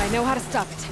I know how to stop it.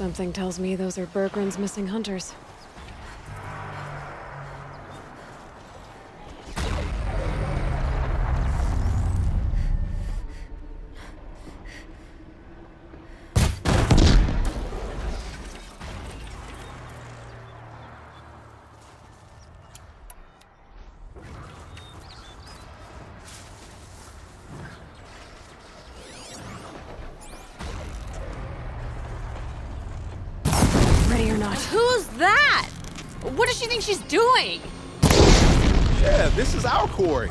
Something tells me those are Bergren's missing hunters. Ready or not. Who's that? What does she think she's doing? Yeah, this is our quarry.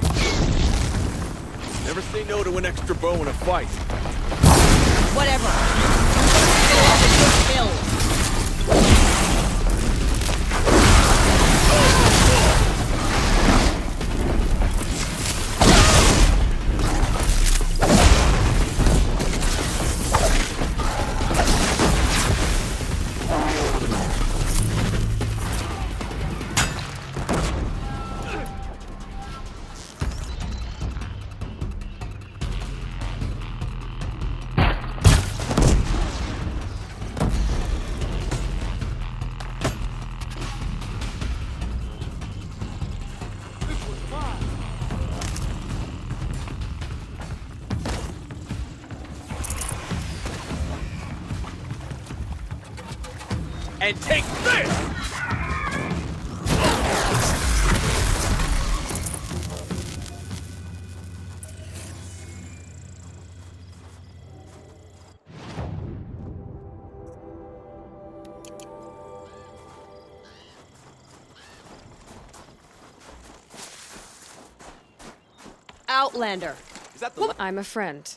Never say no to an extra bow in a fight. Whatever. Get all the good kills. And take this! Outlander. Is that the I'm a friend.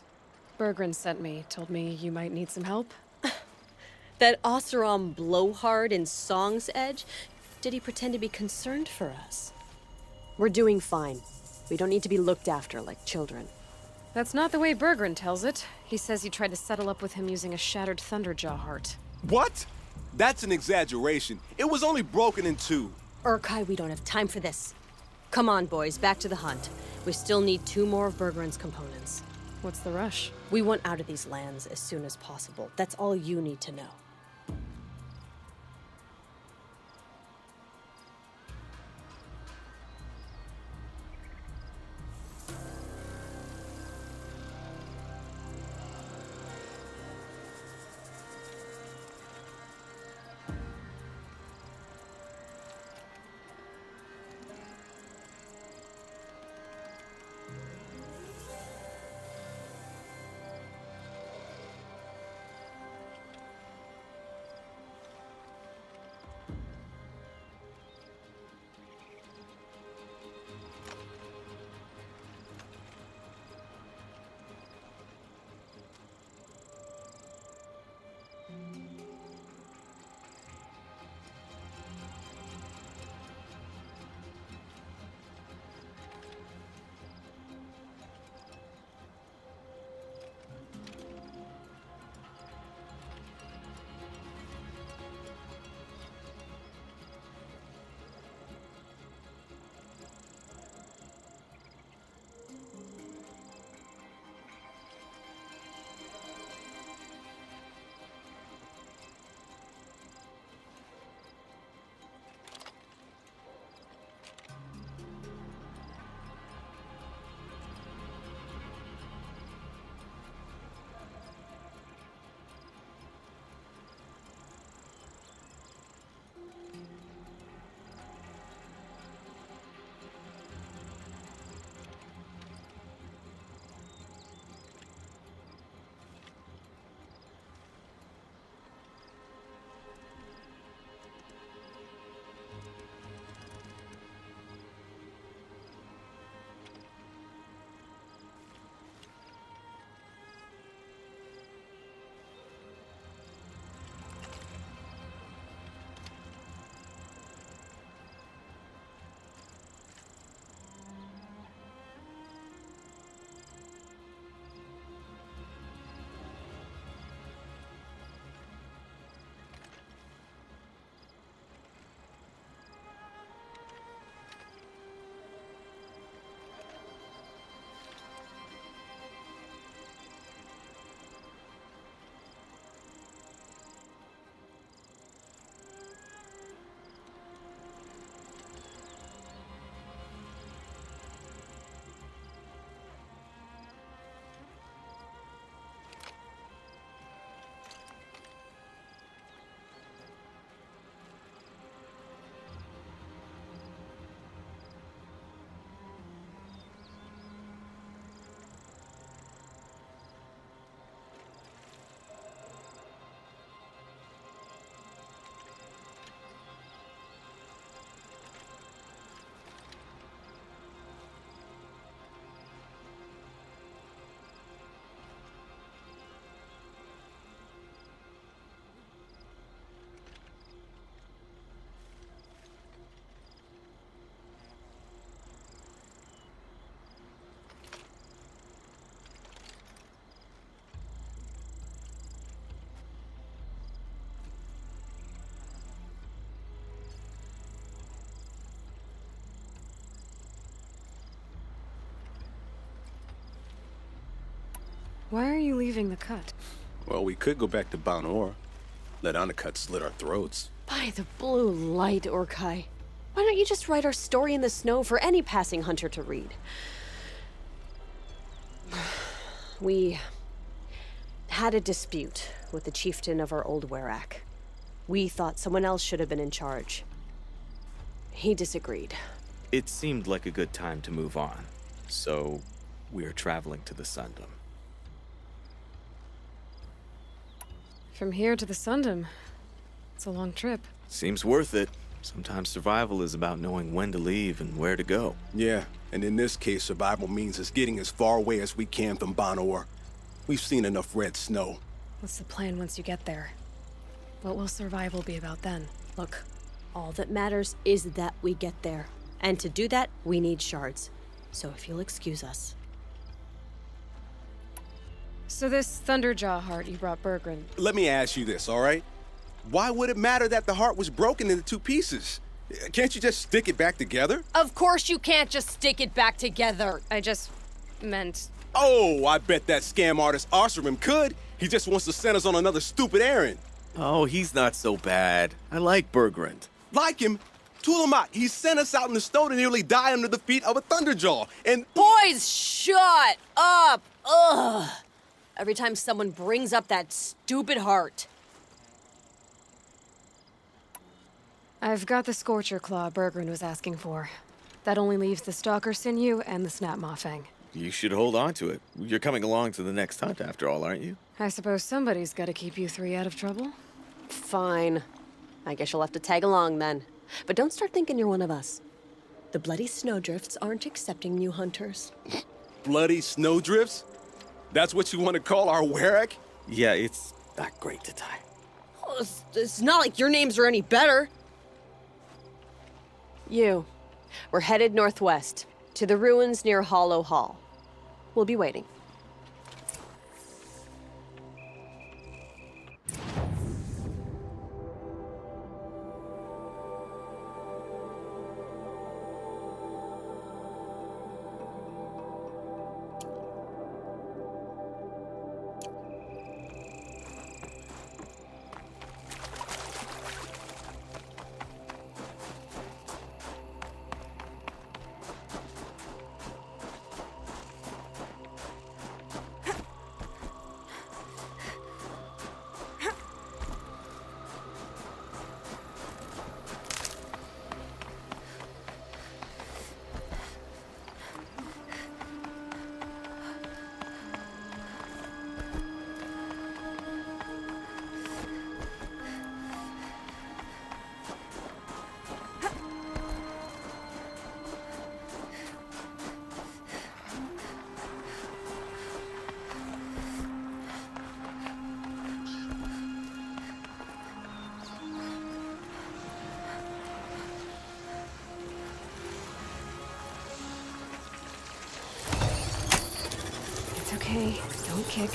Bergren sent me, told me you might need some help. That Oseram blowhard in Song's Edge? Did he pretend to be concerned for us? We're doing fine. We don't need to be looked after like children. That's not the way Bergren tells it. He says you tried to settle up with him using a shattered Thunderjaw heart. What? That's an exaggeration. It was only broken in two. Urkai, we don't have time for this. Come on, boys, back to the hunt. We still need 2 more of Bergren's components. What's the rush? We want out of these lands as soon as possible. That's all you need to know. Why are you leaving the cut? Well, we could go back to Banor. Let Undercut slit our throats. By the blue light, Orkai. Why don't you just write our story in the snow for any passing hunter to read? We had a dispute with the chieftain of our old Werak. We thought someone else should have been in charge. He disagreed. It seemed like a good time to move on, so we're traveling to the Sundom. From here to the Sundom. It's a long trip. Seems worth it. Sometimes survival is about knowing when to leave and where to go. Yeah, and in this case, survival means us getting as far away as we can from Banor. We've seen enough red snow. What's the plan once you get there? What will survival be about then? Look, all that matters is that we get there. And to do that, we need shards. So if you'll excuse us. So this Thunderjaw heart you brought Berggren, Let me ask you this, all right? Why would it matter that the heart was broken into two pieces? Can't you just stick it back together? Of course you can't just stick it back together. I just meant... Oh, I bet that scam artist Arsarim could. He just wants to send us on another stupid errand. Oh, he's not so bad. I like Bergrand. Like him, Tulamat, he sent us out in the snow to nearly die under the feet of a Thunderjaw. And Boys, shut up! Ugh! Every time someone brings up that stupid heart. I've got the Scorcher Claw Berggren was asking for. That only leaves the Stalker Sinew and the Snap Maw Fang. You should hold on to it. You're coming along to the next hunt after all, aren't you? I suppose somebody's gotta keep you three out of trouble. Fine. I guess you'll have to tag along then. But don't start thinking you're one of us. The bloody snowdrifts aren't accepting new hunters. bloody snowdrifts? That's what you want to call our Werak? Yeah, it's not great to tie. Oh, it's not like your names are any better. We're headed northwest, to the ruins near Hollow Hall. We'll be waiting. It's okay. Don't kick.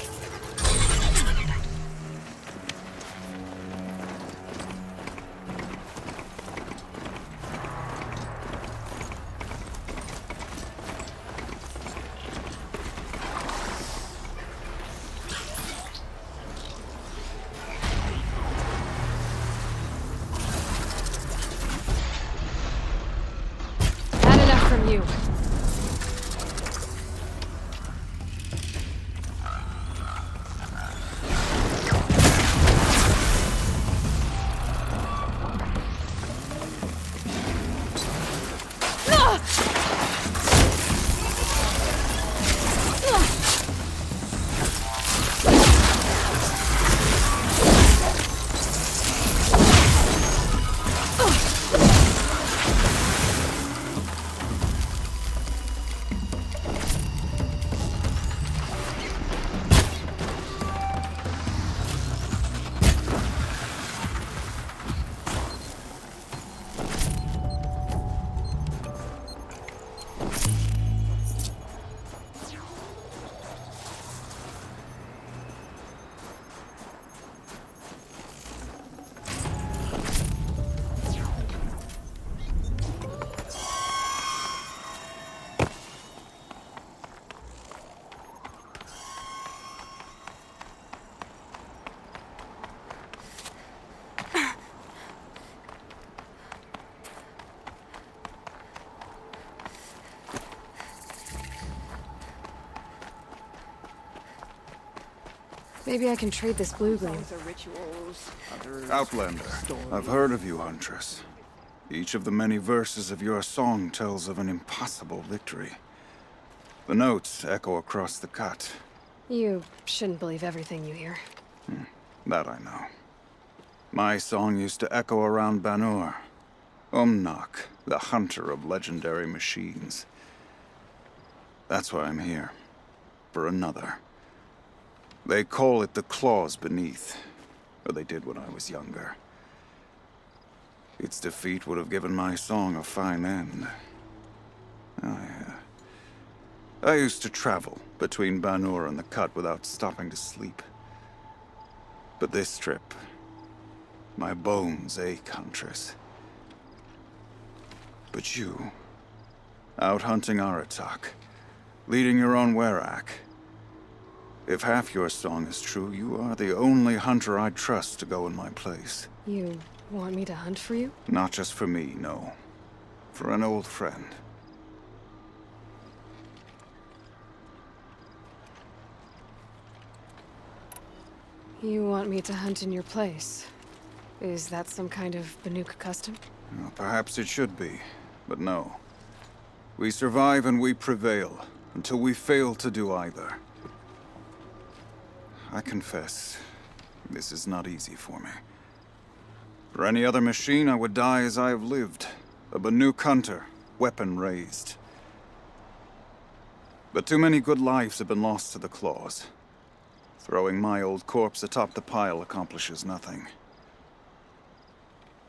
Had enough from you. Maybe I can trade this blue gleam. Outlander, I've heard of you, Huntress. Each of the many verses of your song tells of an impossible victory. The notes echo across the cut. You shouldn't believe everything you hear. That I know. My song used to echo around Banur. Umnak, the hunter of legendary machines. That's why I'm here. For another. They call it the claws beneath. Or they did when I was younger. Its defeat would have given my song a fine end. I used to travel between Banur and the Cut without stopping to sleep. But this trip, my bones ache, Huntress. But you, out hunting Aratak, leading your own Werak. If half your song is true, you are the only hunter I'd trust to go in my place. You want me to hunt for you? Not just for me, no. For an old friend. You want me to hunt in your place? Is that some kind of Banuk custom? Well, perhaps it should be, but no. We survive and we prevail, until we fail to do either. I confess, this is not easy for me. For any other machine, I would die as I have lived. A Banuk hunter, weapon raised. But too many good lives have been lost to the claws. Throwing my old corpse atop the pile accomplishes nothing.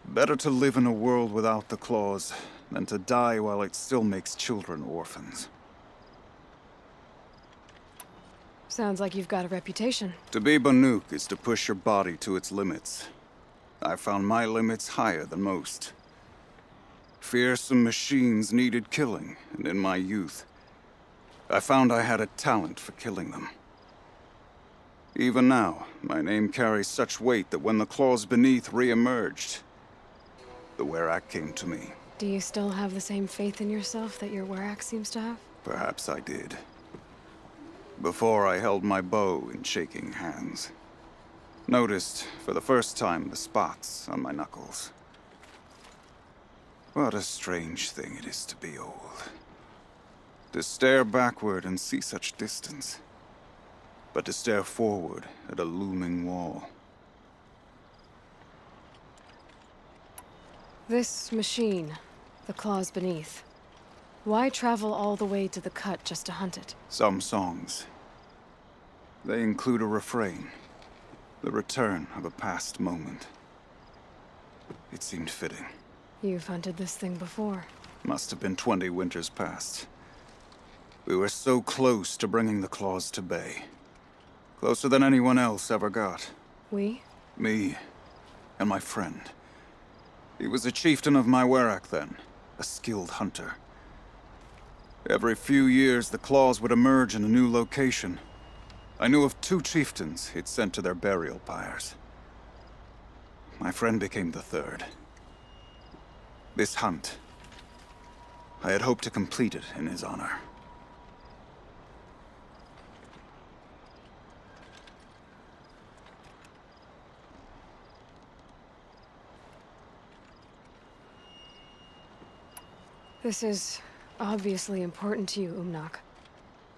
Better to live in a world without the claws than to die while it still makes children orphans. Sounds like you've got a reputation. To be Banuk is to push your body to its limits. I found my limits higher than most. Fearsome machines needed killing, and in my youth, I found I had a talent for killing them. Even now, my name carries such weight that when the claws beneath re-emerged, the Werak came to me. Do you still have the same faith in yourself that your Werak seems to have? Perhaps I did. Before I held my bow in shaking hands. Noticed, for the first time, the spots on my knuckles. What a strange thing it is to be old. To stare backward and see such distance. But to stare forward at a looming wall. This machine, the claws beneath. Why travel all the way to the Cut just to hunt it? Some songs. They include a refrain. The return of a past moment. It seemed fitting. You've hunted this thing before. Must have been 20 winters past. We were so close to bringing the claws to bay. Closer than anyone else ever got. We? Me and my friend. He was a chieftain of my Werak then, a skilled hunter. Every few years, the claws would emerge in a new location. I knew of 2 chieftains he'd sent to their burial pyres. My friend became the 3rd. This hunt, I had hoped to complete it in his honor. This is obviously important to you, Umnak.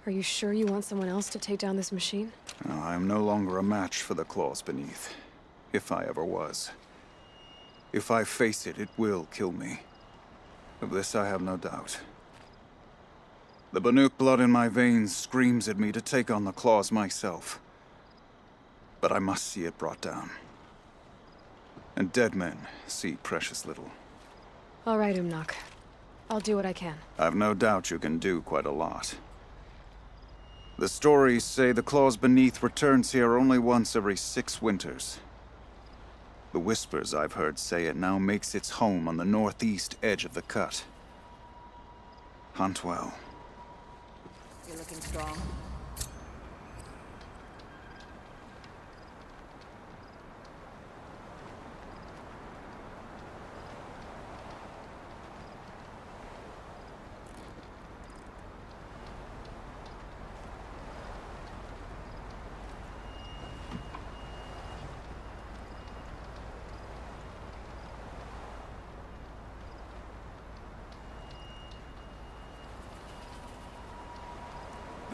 Are you sure you want someone else to take down this machine? I am no longer a match for the claws beneath, if I ever was. If I face it, it will kill me. Of this I have no doubt. The Banuk blood in my veins screams at me to take on the claws myself. But I must see it brought down. And dead men see precious little. All right, Umnak. I'll do what I can. I've no doubt you can do quite a lot. The stories say the claws beneath returns here only once every 6 winters. The whispers I've heard say it now makes its home on the northeast edge of the Cut. Hunt well. You're looking strong.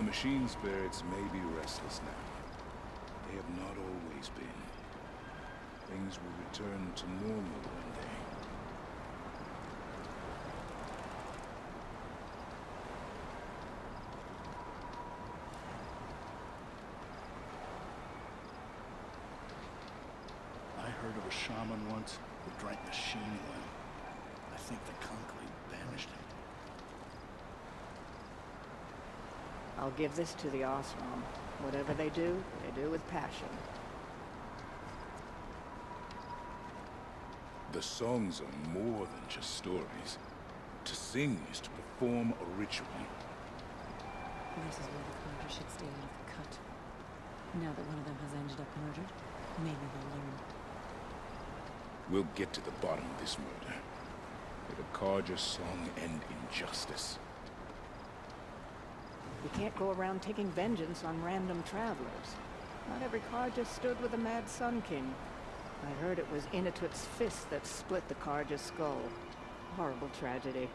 machine spirits may be restless now. They have not always been. Things will return to normal one day. I heard of a shaman once who drank machine oil. I think the conclave banished him. I'll give this to the Osram. Whatever they do with passion. The songs are more than just stories. To sing is to perform a ritual. This is where the Conjure should stay out of the cut. Now that one of them has ended up murdered, maybe they'll learn. We'll get to the bottom of this murder. With a Carja song and injustice. You can't go around taking vengeance on random travelers. Not every Carja stood with the Mad Sun King. I heard it was Inatut's fist that split the Carja skull. Horrible tragedy.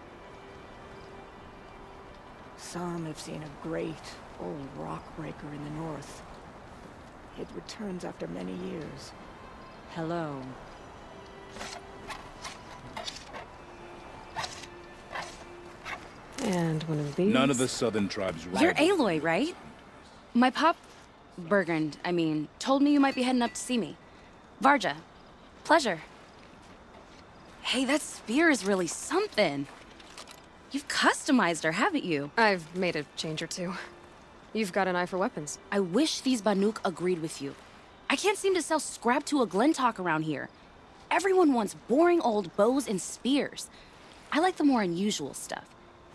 Some have seen a great, old rock breaker in the north. It returns after many years. Hello. And one of these. None of the southern tribes You're rival- Aloy, right? My pop... Bergrand, I mean, told me you might be heading up to see me. Varja. Pleasure. Hey, that spear is really something. You've customized her, haven't you? I've made a change or two. You've got an eye for weapons. I wish these Banuk agreed with you. I can't seem to sell scrap to a Glentalk around here. Everyone wants boring old bows and spears. I like the more unusual stuff.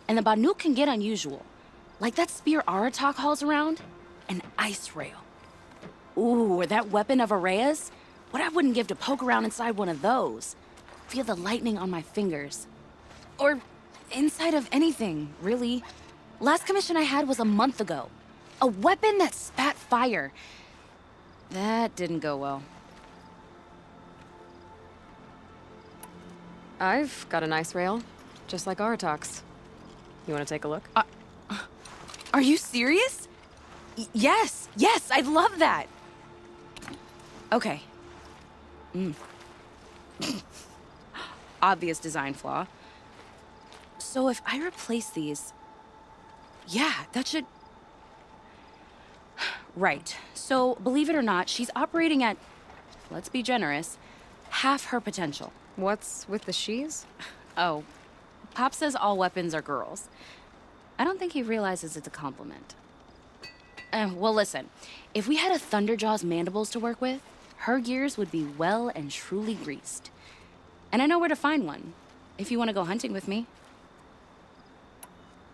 And the Banuk can get unusual. Like that spear Aratak hauls around. An ice rail. Ooh, or that weapon of Araya's. What I wouldn't give to poke around inside one of those. Feel the lightning on my fingers. Or inside of anything, really. Last commission I had was a month ago. A weapon that spat fire. That didn't go well. I've got an ice rail, just like Aratak's. You want to take a look? Are you serious? Yes, I'd love that. Okay. Obvious design flaw. So if I replace these... Yeah, that should... Right. So, believe it or not, she's operating at, let's be generous, half her potential. What's with the she's? Oh, Pop says all weapons are girls. I don't think he realizes it's a compliment. Well, listen. If we had a Thunderjaw's mandibles to work with, her gears would be well and truly greased. And I know where to find one, if you want to go hunting with me.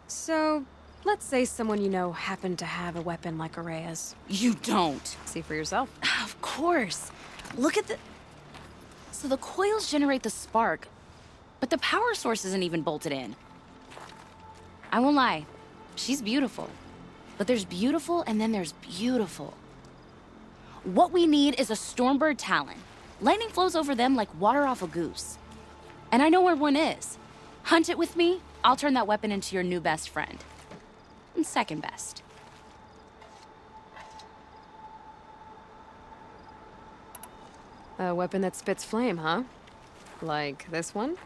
So, let's say someone you know happened to have a weapon like Araya's. You don't. See for yourself. Of course. Look at the... So the coils generate the spark, but the power source isn't even bolted in. I won't lie. She's beautiful. But there's beautiful and then there's beautiful. What we need is a Stormbird Talon. Lightning flows over them like water off a goose. And I know where one is. Hunt it with me, I'll turn that weapon into your new best friend. And second best. A weapon that spits flame, huh? Like this one?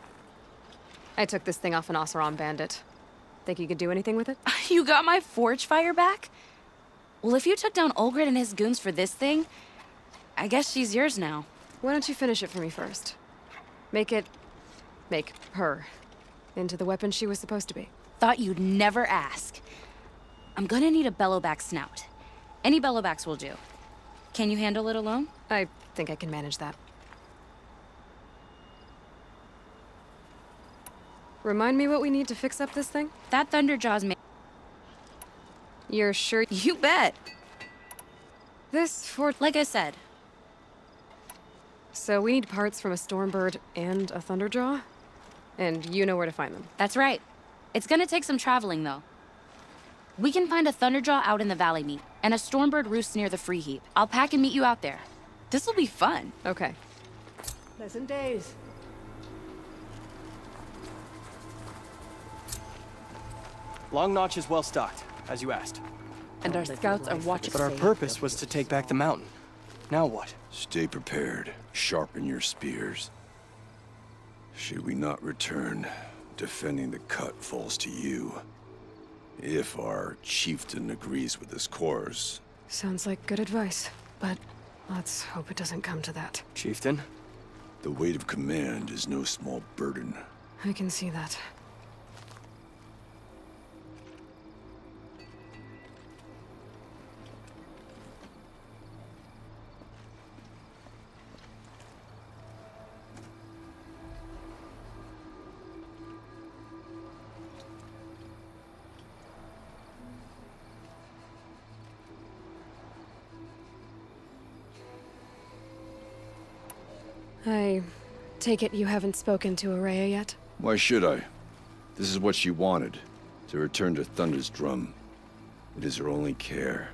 I took this thing off an Oseram bandit. Think you could do anything with it? You got my forge fire back? Well, if you took down Olgrid and his goons for this thing, I guess she's yours now. Why don't you finish it for me first? Make her into the weapon she was supposed to be. Thought you'd never ask. I'm gonna need a bellowback snout. Any bellowbacks will do. Can you handle it alone? I think I can manage that. Remind me what we need to fix up this thing? That Thunderjaw's You're sure? You bet. This for... Like I said. So we need parts from a Stormbird and a Thunderjaw? And you know where to find them. That's right. It's gonna take some traveling, though. We can find a Thunderjaw out in the Valley Meet, and a Stormbird roost near the Free Heap. I'll pack and meet you out there. This'll be fun. Okay. Pleasant days. Long Notch is well stocked, as you asked. And our Don't live scouts your are life watching. for But the our sake purpose of was to this take back the all. mountain. Now what? Stay prepared. Sharpen your spears. Should we not return, defending the cut falls to you. If our chieftain agrees with this course. Sounds like good advice, but let's hope it doesn't come to that. Chieftain? The weight of command is no small burden. I can see that. I take it you haven't spoken to Araya yet? Why should I? This is what she wanted, to return to Thunder's drum. It is her only care.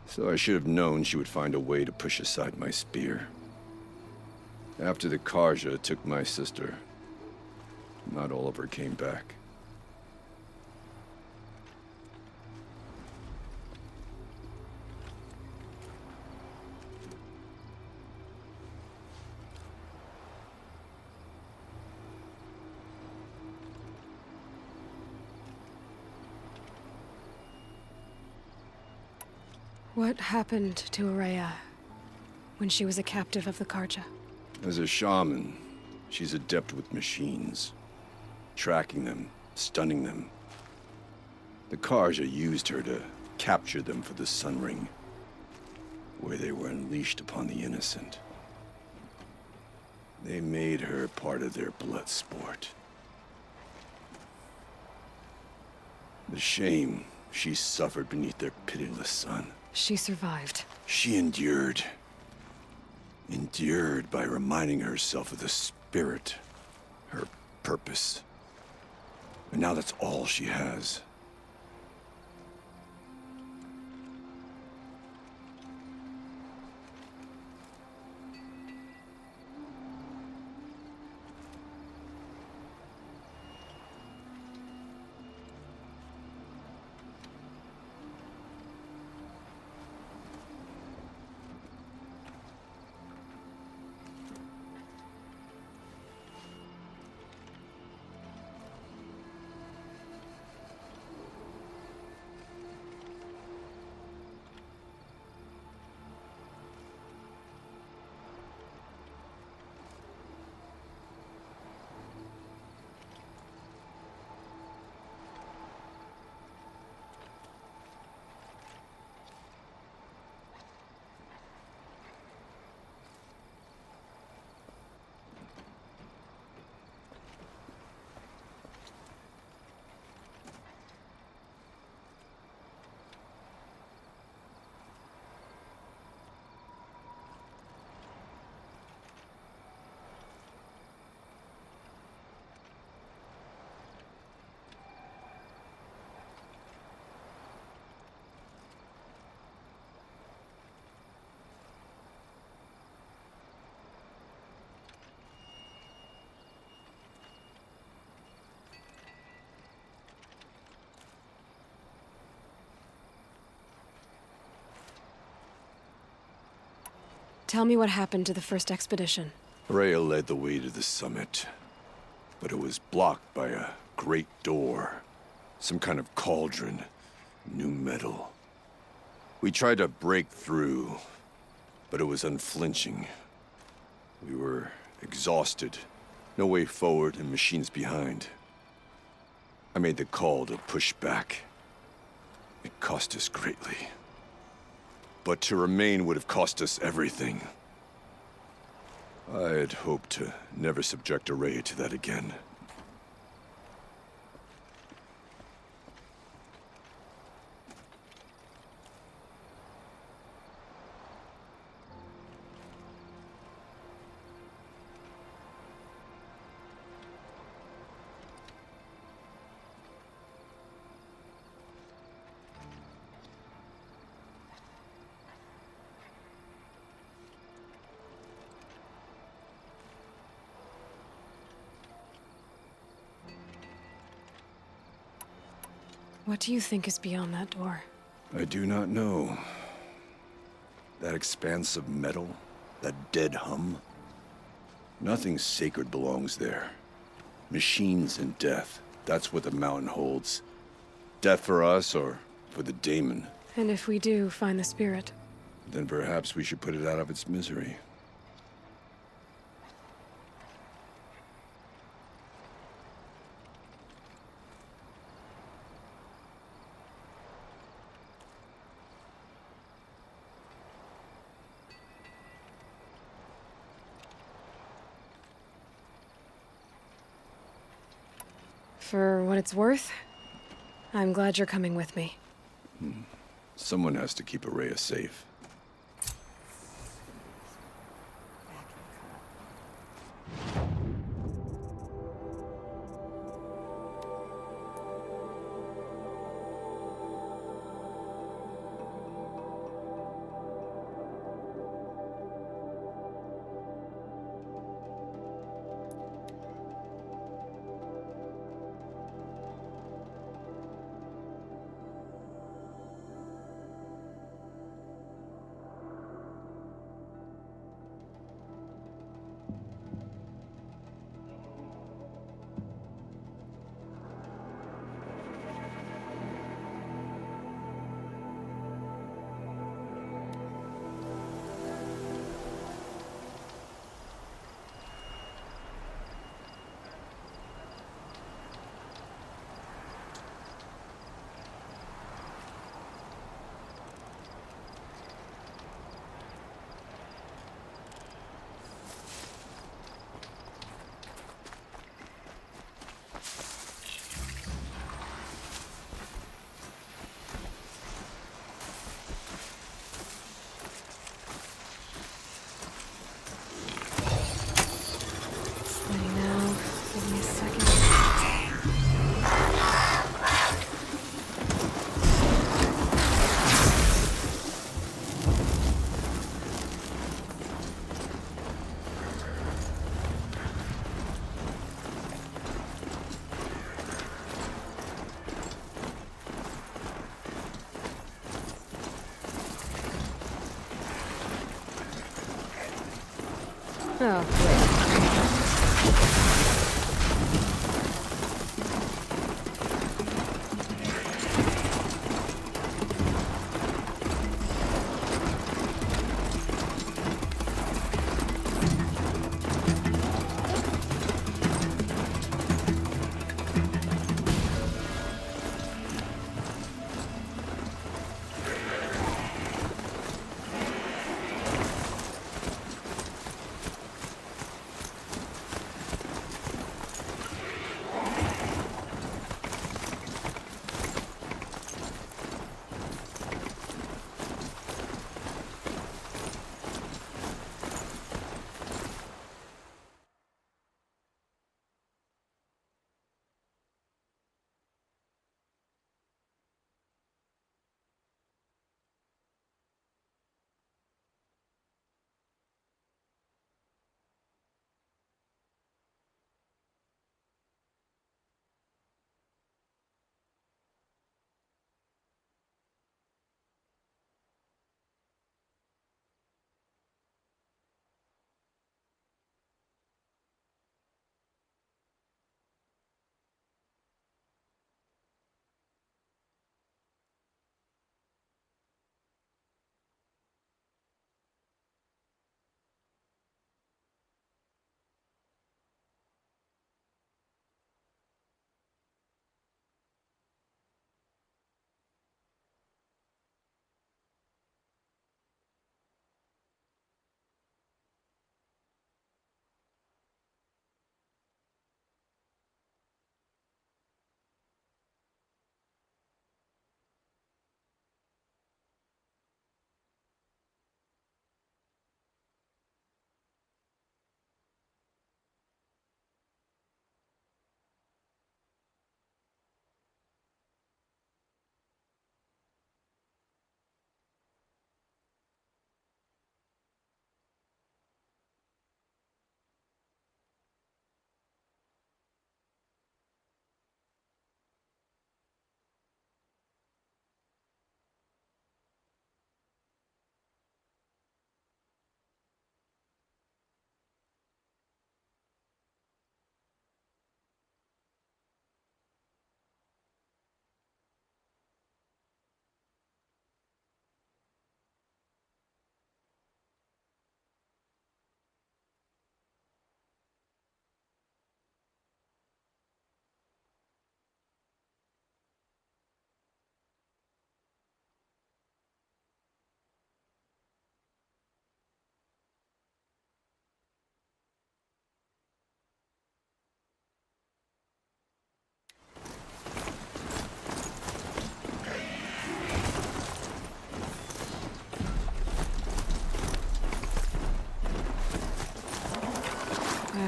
So I should have known she would find a way to push aside my spear. After the Karja took my sister, not all of her came back. What happened to Araya when she was a captive of the Karja? As a shaman, she's adept with machines. Tracking them, stunning them. The Karja used her to capture them for the Sun Ring, where they were unleashed upon the innocent. They made her part of their blood sport. The shame she suffered beneath their pitiless sun. She survived. She endured. Endured by reminding herself of the spirit, her purpose. And now that's all she has. Tell me what happened to the first expedition. Rhea led the way to the summit, but it was blocked by a great door. Some kind of cauldron, new metal. We tried to break through, but it was unflinching. We were exhausted, no way forward and machines behind. I made the call to push back. It cost us greatly. But to remain would have cost us everything. I had hoped to never subject Araya to that again. What do you think is beyond that door? I do not know. That expanse of metal, that dead hum. Nothing sacred belongs there. Machines and death. That's what the mountain holds. Death for us or for the daemon. And if we do find the spirit? Then perhaps we should put it out of its misery. For what it's worth, I'm glad you're coming with me. Someone has to keep Araya safe. Oh, wait.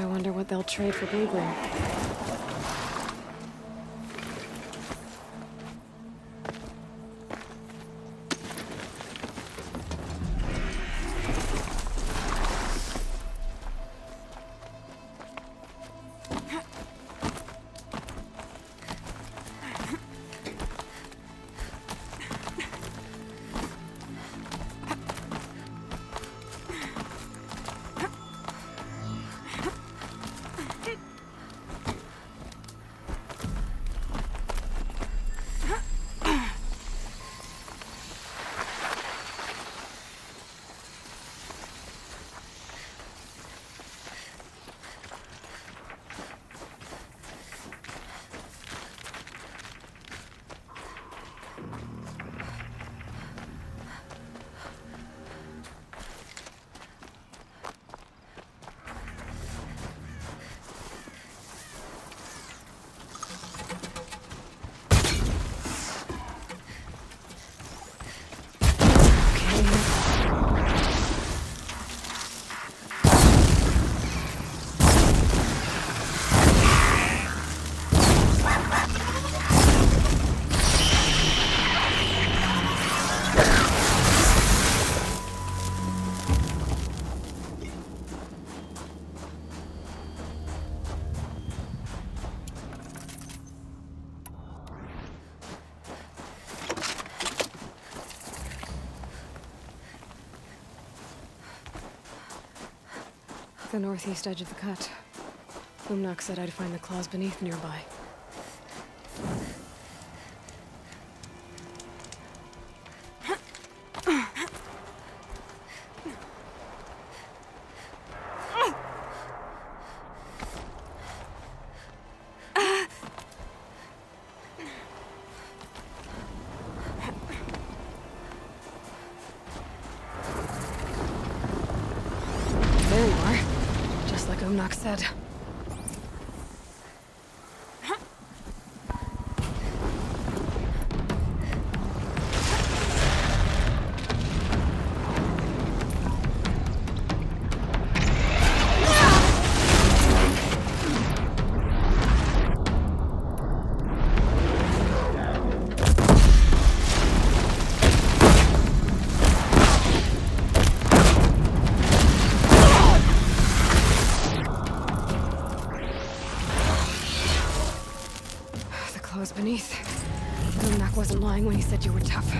wonder what they'll trade for blue-green. The northeast edge of the cut. Umnak said I'd find the claws beneath nearby. There you are. Just like Umnak said. Claws beneath. Umnak wasn't lying when he said you were tough.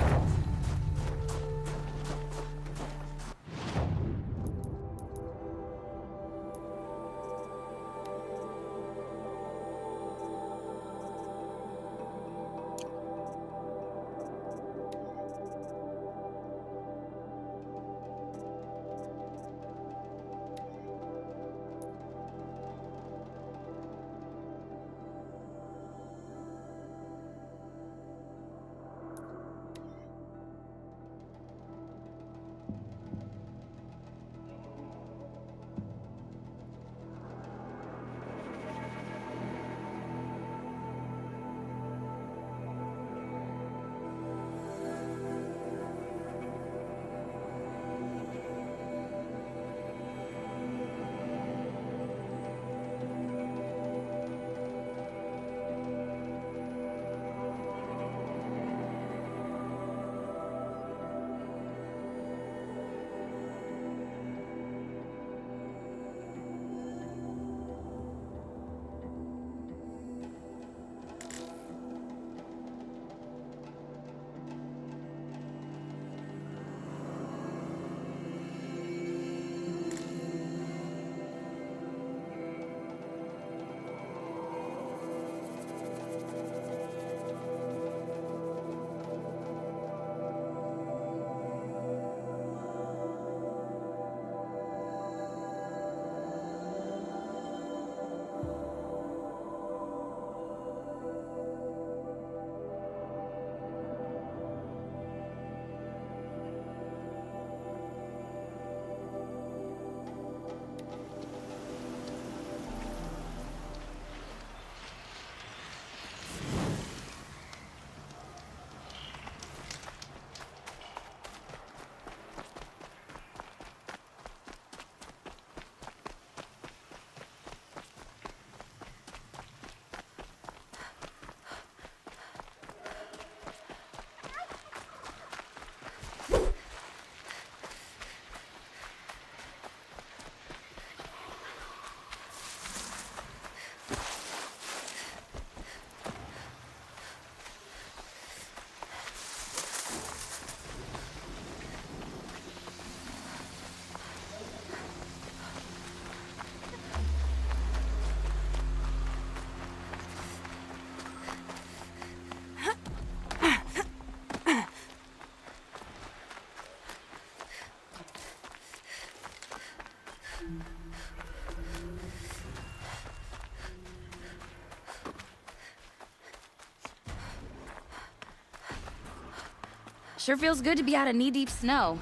Sure feels good to be out of knee-deep snow.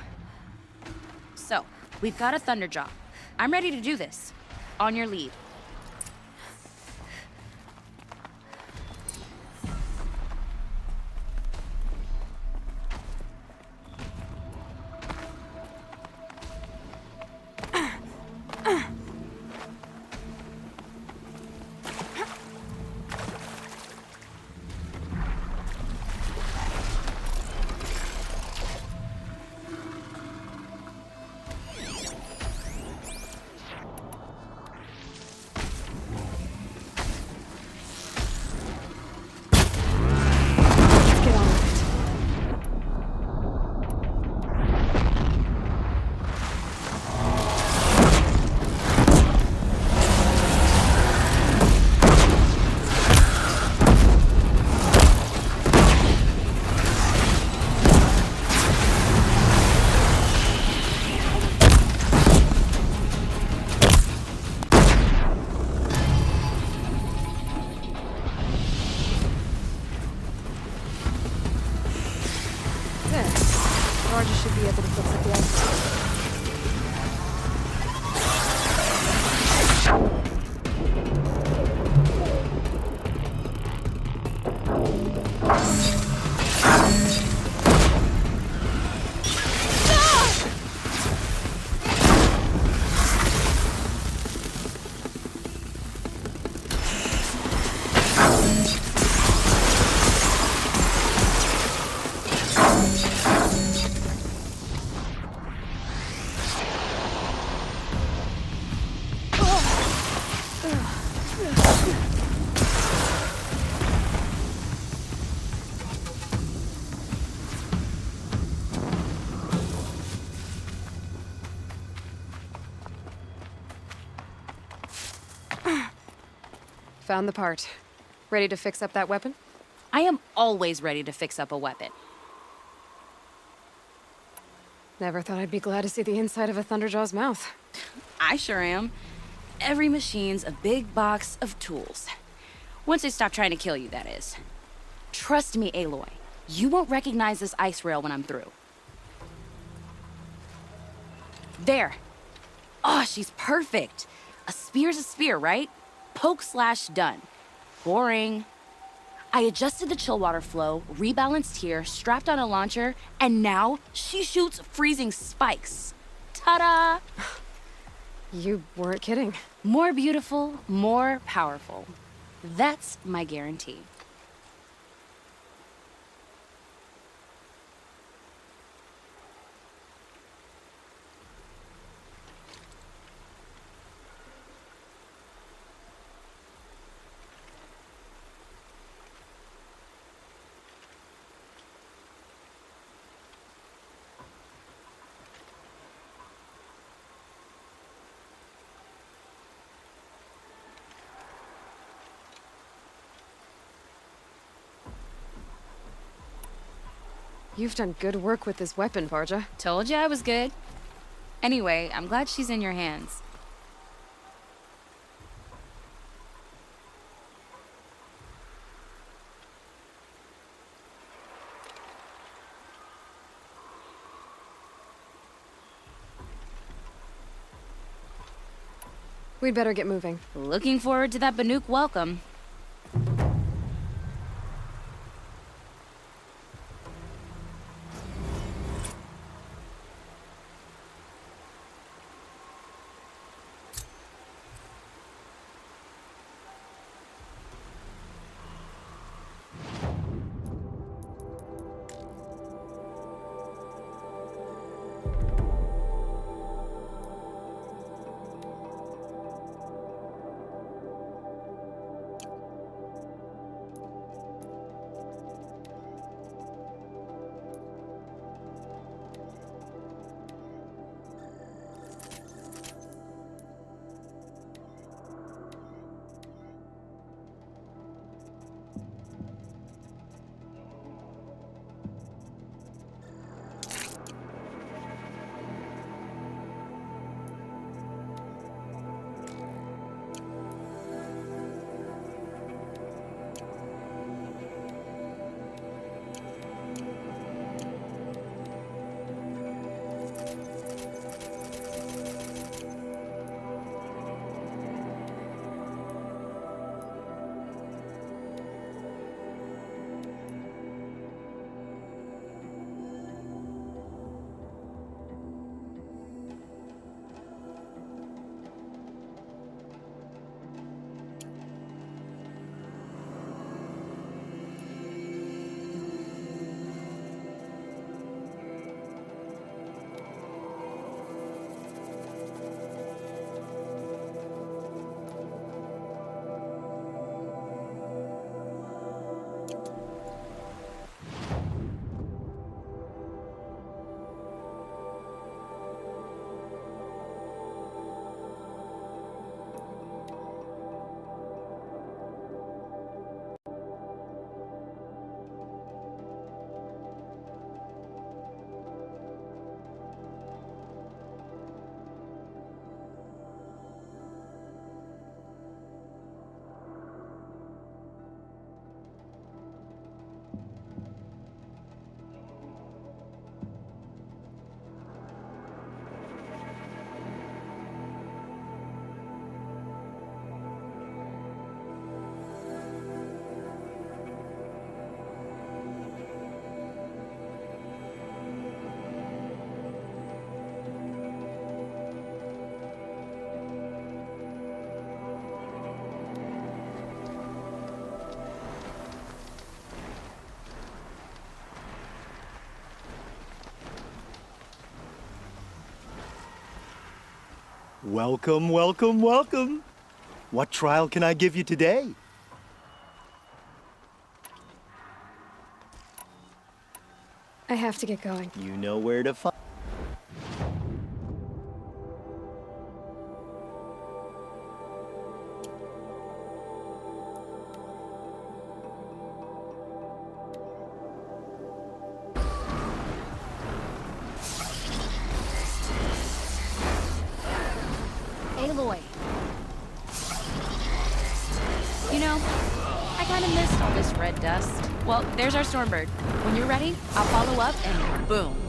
So, we've got a thunderjaw. I'm ready to do this. On your lead. ROG should be able to fix up the ice. Found the part. Ready to fix up that weapon? I am always ready to fix up a weapon. Never thought I'd be glad to see the inside of a Thunderjaw's mouth. I sure am. Every machine's a big box of tools. Once they stop trying to kill you, that is. Trust me, Aloy. You won't recognize this ice rail when I'm through. There. Oh, she's perfect. A spear's a spear, right? Poke slash done. Boring. I adjusted the chill water flow, rebalanced here, strapped on a launcher, and now she shoots freezing spikes. Ta-da! You weren't kidding. More beautiful, more powerful. That's my guarantee. You've done good work with this weapon, Varja. Told you I was good. Anyway, I'm glad she's in your hands. We'd better get moving. Looking forward to that Banuk welcome. Welcome, welcome, welcome. What trial can I give you today? I have to get going. You know where to find. Aloy. You know, I kind of missed all this red dust. Well, there's our Stormbird. When you're ready, I'll follow up and boom.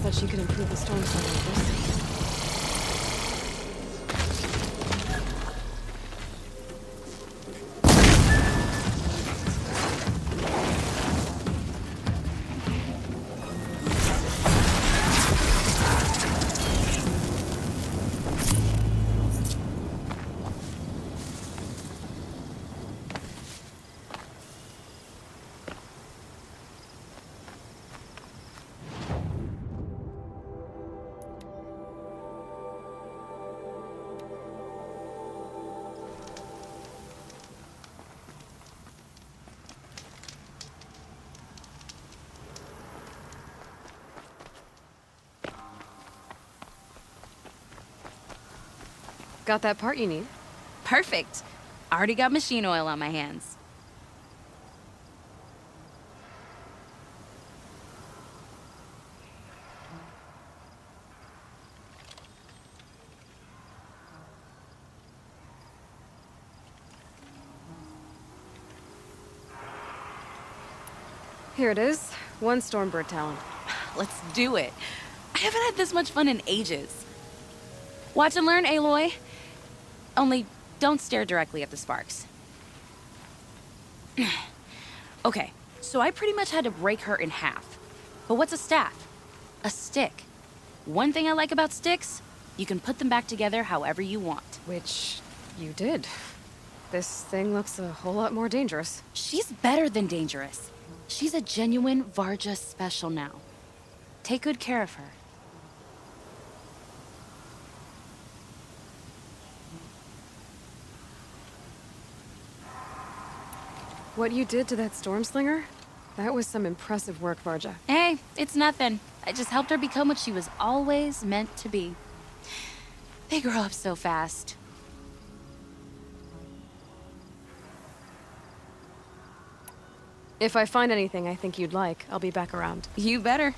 Said she could improve the storm side like this. Got that part you need? Perfect. Already got machine oil on my hands. Here it is. One Stormbird talent. Let's do it. I haven't had this much fun in ages. Watch and learn, Aloy. Only don't stare directly at the sparks. Okay, so I pretty much had to break her in half. But what's a staff? A stick. One thing I like about sticks, you can put them back together however you want. Which you did. This thing looks a whole lot more dangerous. She's better than dangerous. She's a genuine Varja special now. Take good care of her. What you did to that Stormslinger? That was some impressive work, Varja. Hey, it's nothing. I just helped her become what she was always meant to be. They grow up so fast. If I find anything I think you'd like, I'll be back around. You better.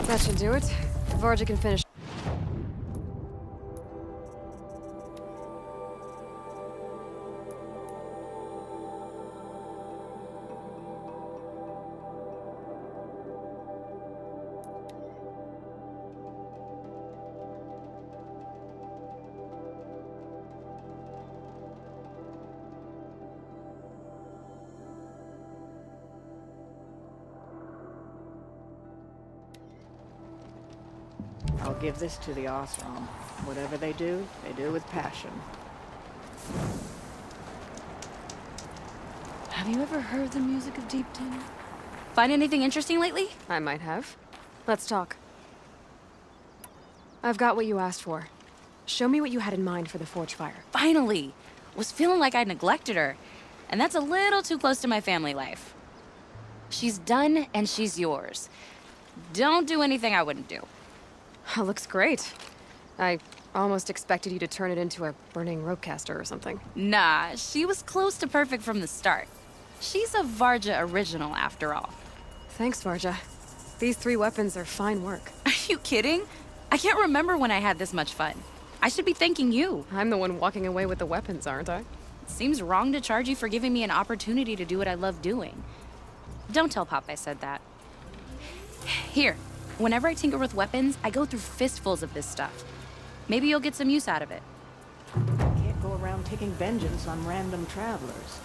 That should do it. Varja can finish. I'll give this to the Osram. Whatever they do with passion. Have you ever heard the music of Deepton? Find anything interesting lately? I might have. Let's talk. I've got what you asked for. Show me what you had in mind for the forge fire. Finally! Was feeling like I neglected her. And that's a little too close to my family life. She's done, and she's yours. Don't do anything I wouldn't do. Looks great. I almost expected you to turn it into a burning ropecaster or something. Nah, she was close to perfect from the start. She's a Varja original, after all. Thanks, Varja. These 3 weapons are fine work. Are you kidding? I can't remember when I had this much fun. I should be thanking you. I'm the one walking away with the weapons, aren't I? It seems wrong to charge you for giving me an opportunity to do what I love doing. Don't tell Pop I said that. Here, whenever I tinker with weapons, I go through fistfuls of this stuff. Maybe you'll get some use out of it. Can't go around taking vengeance on random travelers.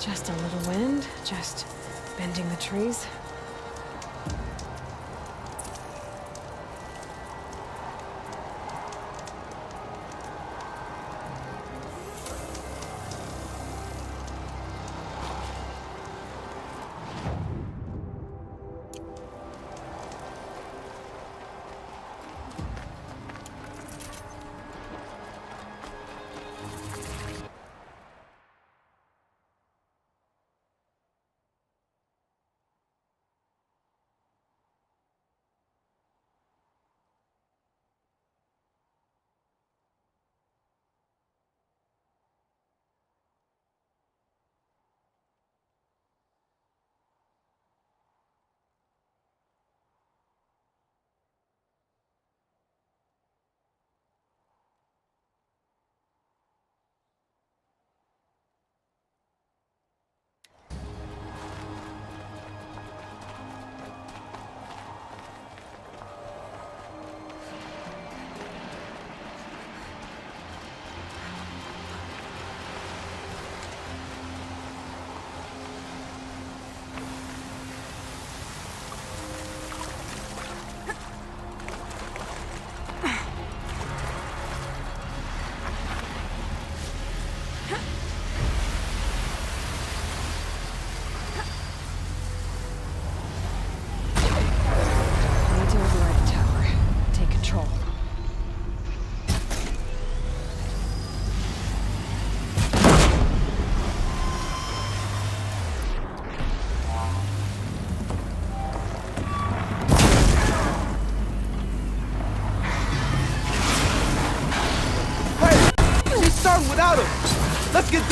Just a little wind, just bending the trees.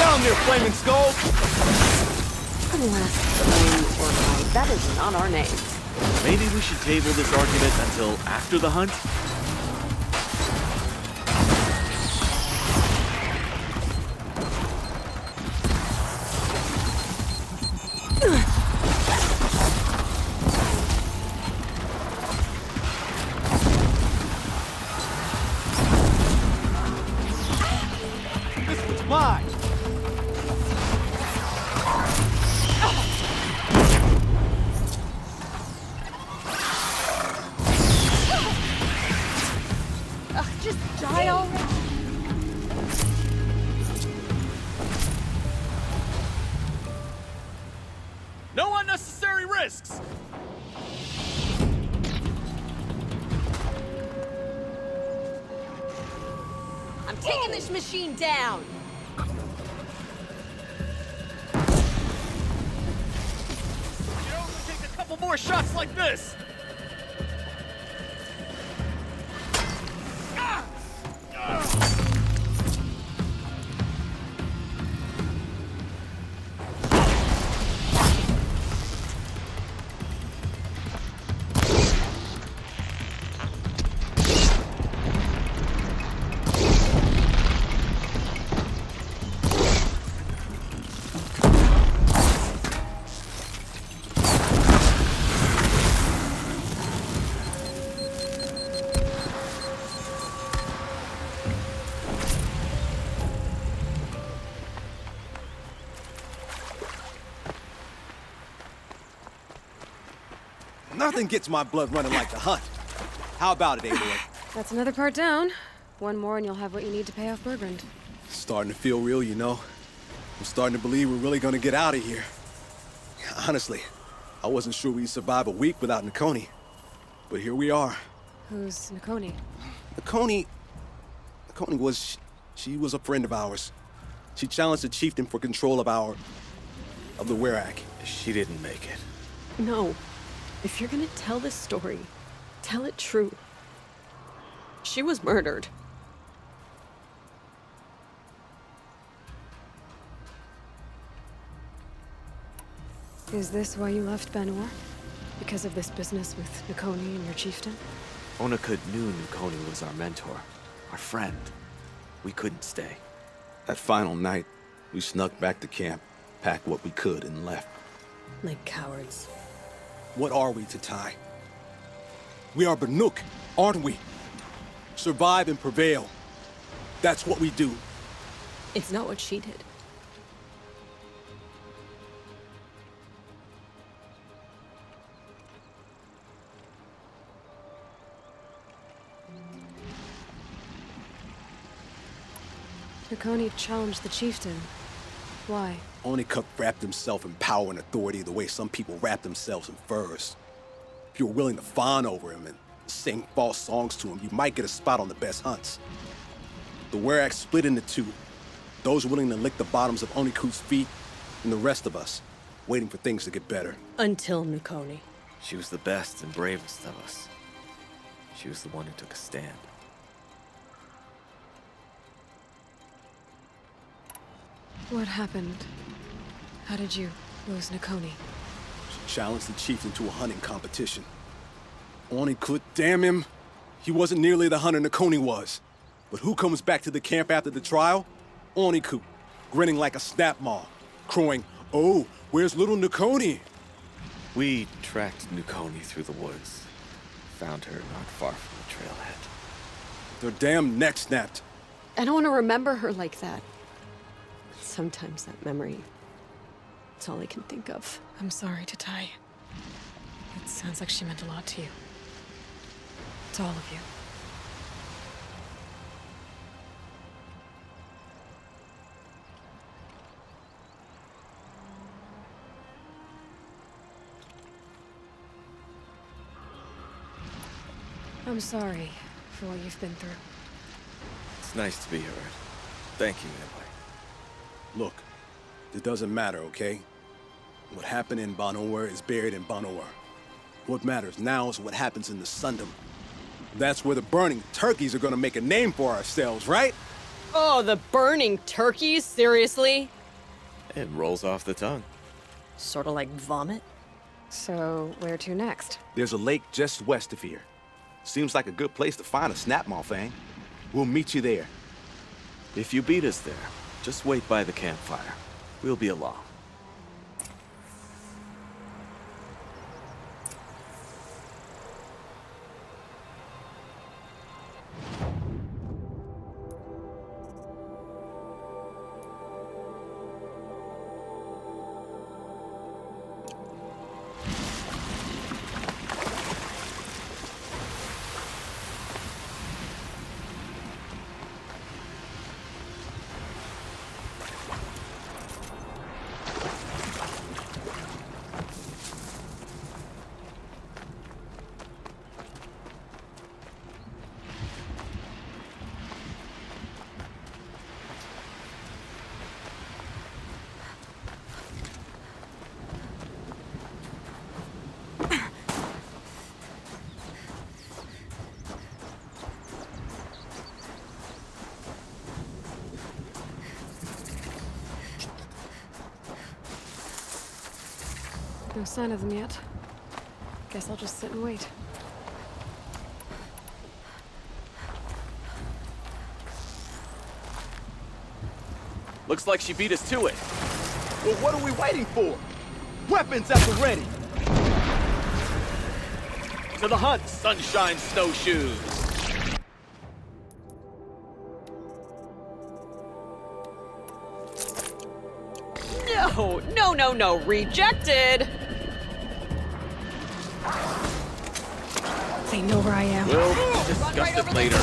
down there, Flaming Skull! Unless flame or night, that is not our name. Maybe we should table this argument until after the hunt? This one's mine! Just die already. No unnecessary risks! I'm taking this machine down. You know, it'll take a couple more shots like this! Nothing gets my blood running like the hunt. How about it, Aloy? That's another part down. One more and you'll have what you need to pay off Bergrund. Starting to feel real, you know. I'm starting to believe we're really gonna get out of here. Honestly, I wasn't sure we'd survive a week without Nakoni. But here we are. Who's Nakoni? Nakoni was... she was a friend of ours. She challenged the chieftain for control of the Werak. She didn't make it. No. If you're gonna tell this story, tell it true. She was murdered. Is this why you left Banor? Because of this business with Nakoni and your chieftain? Onakut knew Nakoni was our mentor, our friend. We couldn't stay. That final night, we snuck back to camp, packed what we could, and left. Like cowards. What are we to Tai? We are Banuk, aren't we? Survive and prevail. That's what we do. It's not what she did. Nakoni challenged the chieftain. Why? Onikup wrapped himself in power and authority the way some people wrap themselves in furs. If you were willing to fawn over him and sing false songs to him, you might get a spot on the best hunts. The Werak split into two. Those willing to lick the bottoms of Onikut's feet, and the rest of us, waiting for things to get better. Until Nakoni. She was the best and bravest of us. She was the one who took a stand. What happened? How did you lose Nakoni? She challenged the chieftain to a hunting competition. Onikut, damn him! He wasn't nearly the hunter Nakoni was. But who comes back to the camp after the trial? Onikut, grinning like a snap maw, crowing, "Oh, where's little Nakoni?" We tracked Nakoni through the woods. Found her not far from the trailhead. Their damn neck snapped. I don't want to remember her like that. Sometimes that memory, it's all I can think of. I'm sorry to Tai. It sounds like she meant a lot to you. To all of you. I'm sorry for what you've been through. It's nice to be heard. Thank you, Aloy. Look, it doesn't matter, okay? What happened in Banor is buried in Banor. What matters now is what happens in the Sundom. That's where the burning turkeys are gonna make a name for ourselves, right? Oh, the burning turkeys? Seriously? It rolls off the tongue. Sort of like vomit? So, where to next? There's a lake just west of here. Seems like a good place to find a snapmaw fang. We'll meet you there. If you beat us there, just wait by the campfire. We'll be along. No sign of them yet. Guess I'll just sit and wait. Looks like she beat us to it. Well, what are we waiting for? Weapons at the ready! To the hunt, sunshine snowshoes! No, rejected! They know where I am. We'll discuss it later.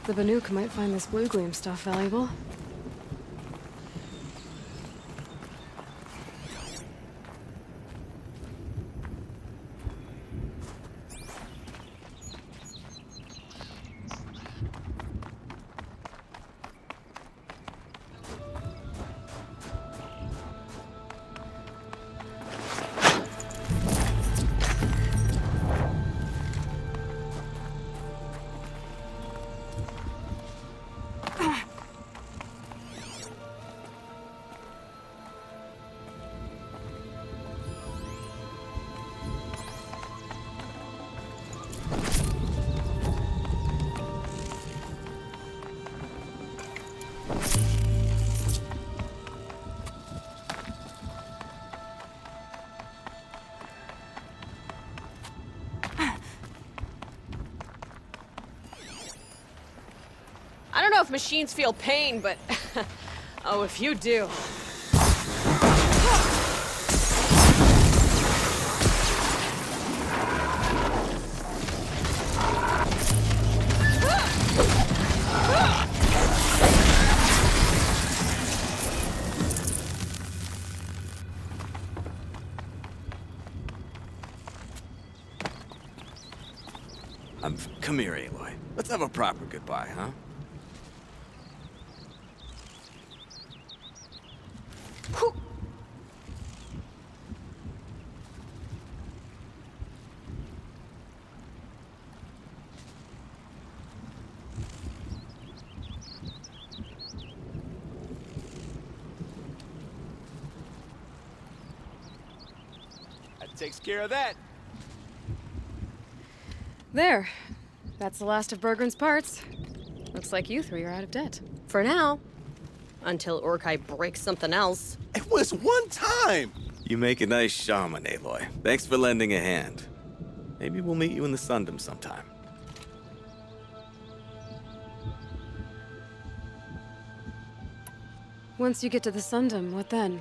The Banuk might find this blue gleam stuff valuable. know if machines feel pain, but... oh, if you do. Come here, Aloy. Let's have a proper goodbye, huh? That takes care of that. There. That's the last of Bergren's parts. Looks like you three are out of debt. For now. Until Urkai breaks something else. It was one time! You make a nice shaman, Aloy. Thanks for lending a hand. Maybe we'll meet you in the Sundom sometime. Once you get to the Sundom, what then?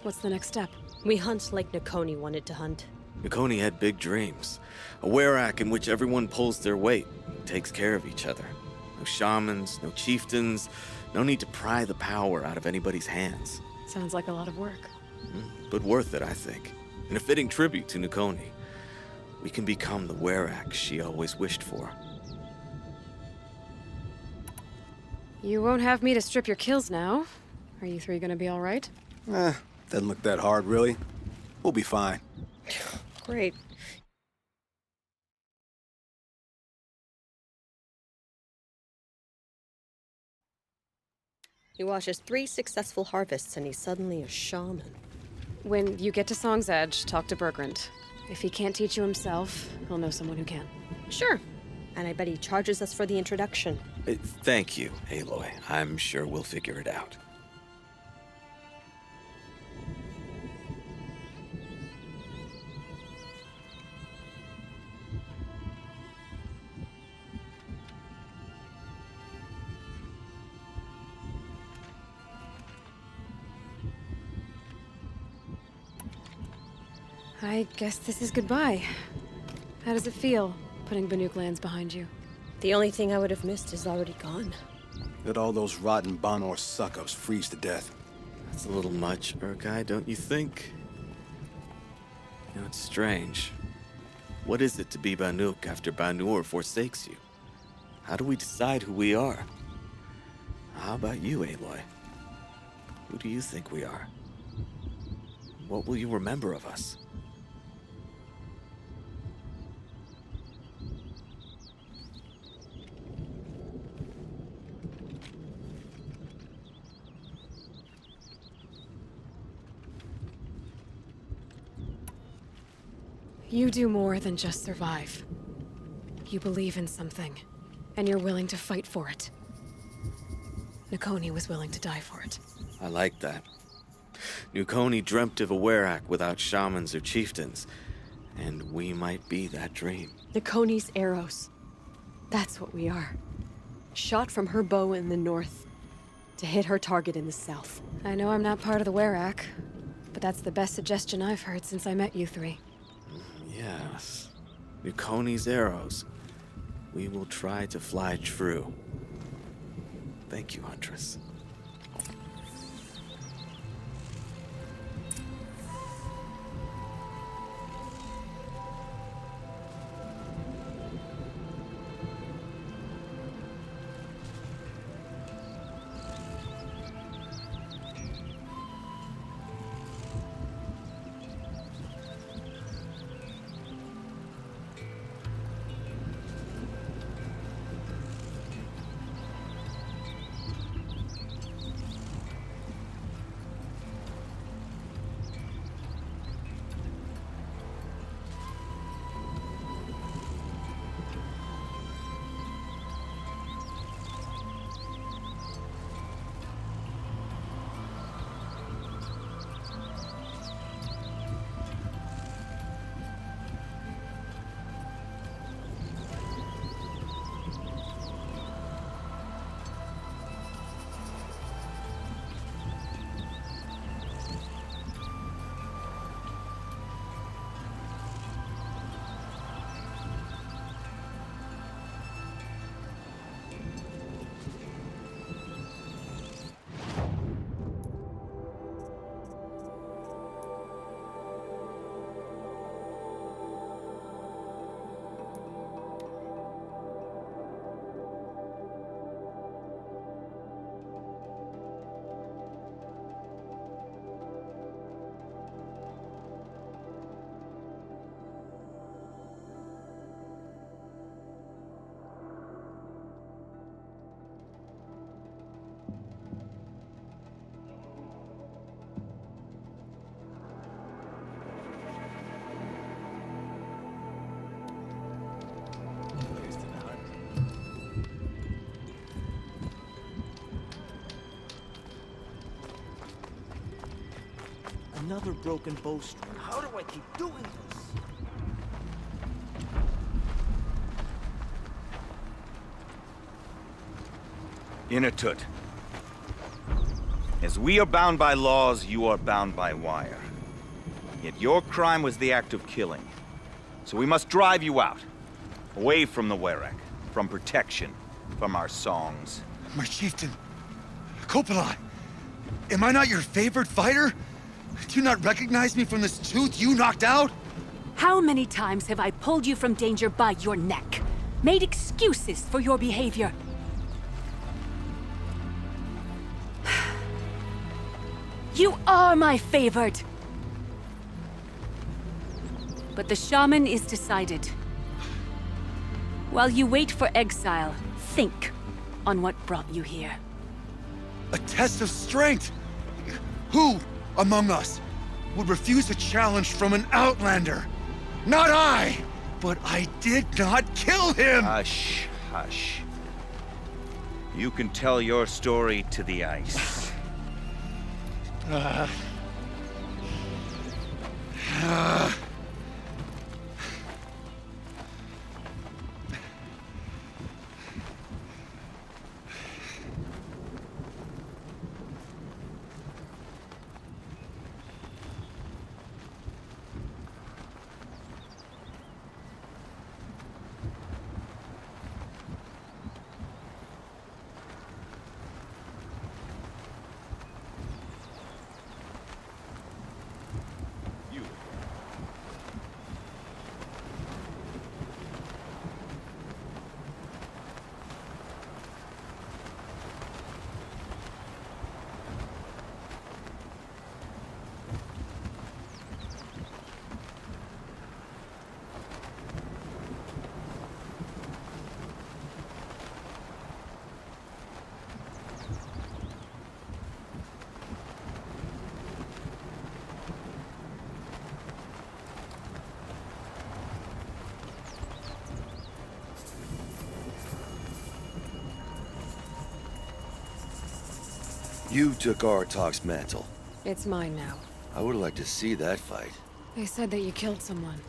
What's the next step? We hunt like Nakoni wanted to hunt. Nakoni had big dreams. A werak in which everyone pulls their weight and takes care of each other. No shamans, no chieftains, no need to pry the power out of anybody's hands. Sounds like a lot of work. But worth it, I think. And a fitting tribute to Nakoni. We can become the werak she always wished for. You won't have me to strip your kills now. Are you three gonna be all right? Doesn't look that hard, really. We'll be fine. Great. He watches 3 successful harvests and he's suddenly a shaman. When you get to Song's Edge, talk to Bergrand. If he can't teach you himself, he'll know someone who can. Sure. And I bet he charges us for the introduction. Thank you, Aloy. I'm sure we'll figure it out. I guess this is goodbye. How does it feel, putting Banuk lands behind you? The only thing I would have missed is already gone. Let all those rotten Banor suck-ups freeze to death. That's a little much, Urkai, don't you think? You know, it's strange. What is it to be Banuk after Banur forsakes you? How do we decide who we are? How about you, Aloy? Who do you think we are? What will you remember of us? You do more than just survive. You believe in something, and you're willing to fight for it. Nakoni was willing to die for it. I like that. Nakoni dreamt of a werak without shamans or chieftains, and we might be that dream. Nakoni's arrows. That's what we are. Shot from her bow in the north, to hit her target in the south. I know I'm not part of the werak, but that's the best suggestion I've heard since I met you three. Yes. Nakoni's arrows. We will try to fly true. Thank you, Huntress. Another broken bowstring. How do I keep doing this? Inatut. As we are bound by laws, you are bound by wire. Yet your crime was the act of killing. So we must drive you out. Away from the Werak, from protection, from our songs. My chieftain, Kopalai, am I not your favorite fighter? Do you not recognize me from this tooth you knocked out? How many times have I pulled you from danger by your neck? Made excuses for your behavior? You are my favorite! But the shaman is decided. While you wait for exile, think on what brought you here. A test of strength! Who among us would refuse a challenge from an outlander? Not I! But I did not kill him! Hush, hush. You can tell your story to the ice. You took Artok's mantle. It's mine now. I would like to see that fight. They said that you killed someone.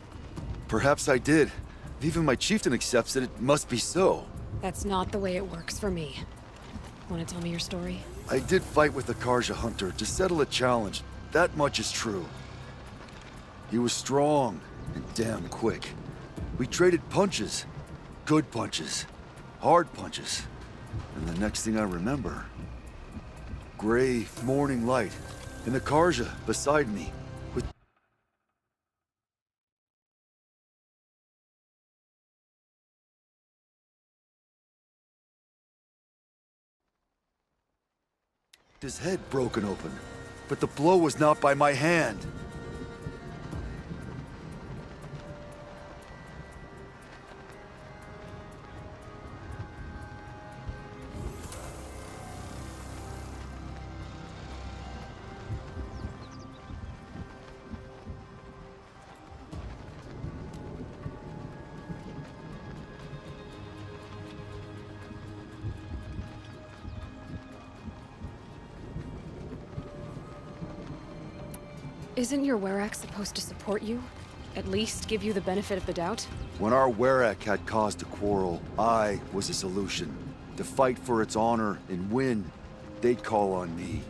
Perhaps I did. If even my chieftain accepts it, it must be so. That's not the way it works for me. Want to tell me your story? I did fight with the Karja hunter to settle a challenge. That much is true. He was strong and damn quick. We traded punches. Good punches. Hard punches. And the next thing I remember... gray morning light, and the Karja beside me, with his head broken open. But the blow was not by my hand. Isn't your Werak supposed to support you? At least give you the benefit of the doubt? When our Werak had cause to quarrel, I was a solution. To fight for its honor and win, they'd call on me.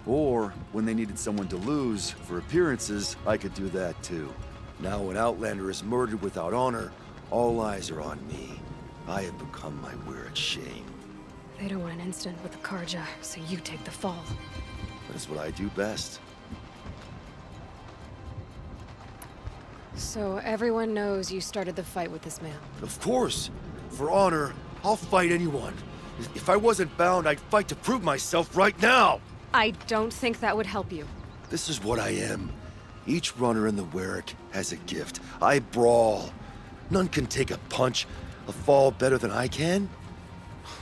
Or, when they needed someone to lose, for appearances, I could do that too. Now an outlander is murdered without honor, all eyes are on me. I have become my Werak's shame. They don't want an incident with the Karja, so you take the fall. That is what I do best. So everyone knows you started the fight with this man? Of course! For honor, I'll fight anyone. If I wasn't bound, I'd fight to prove myself right now! I don't think that would help you. This is what I am. Each runner in the Werak has a gift. I brawl. None can take a punch, a fall better than I can.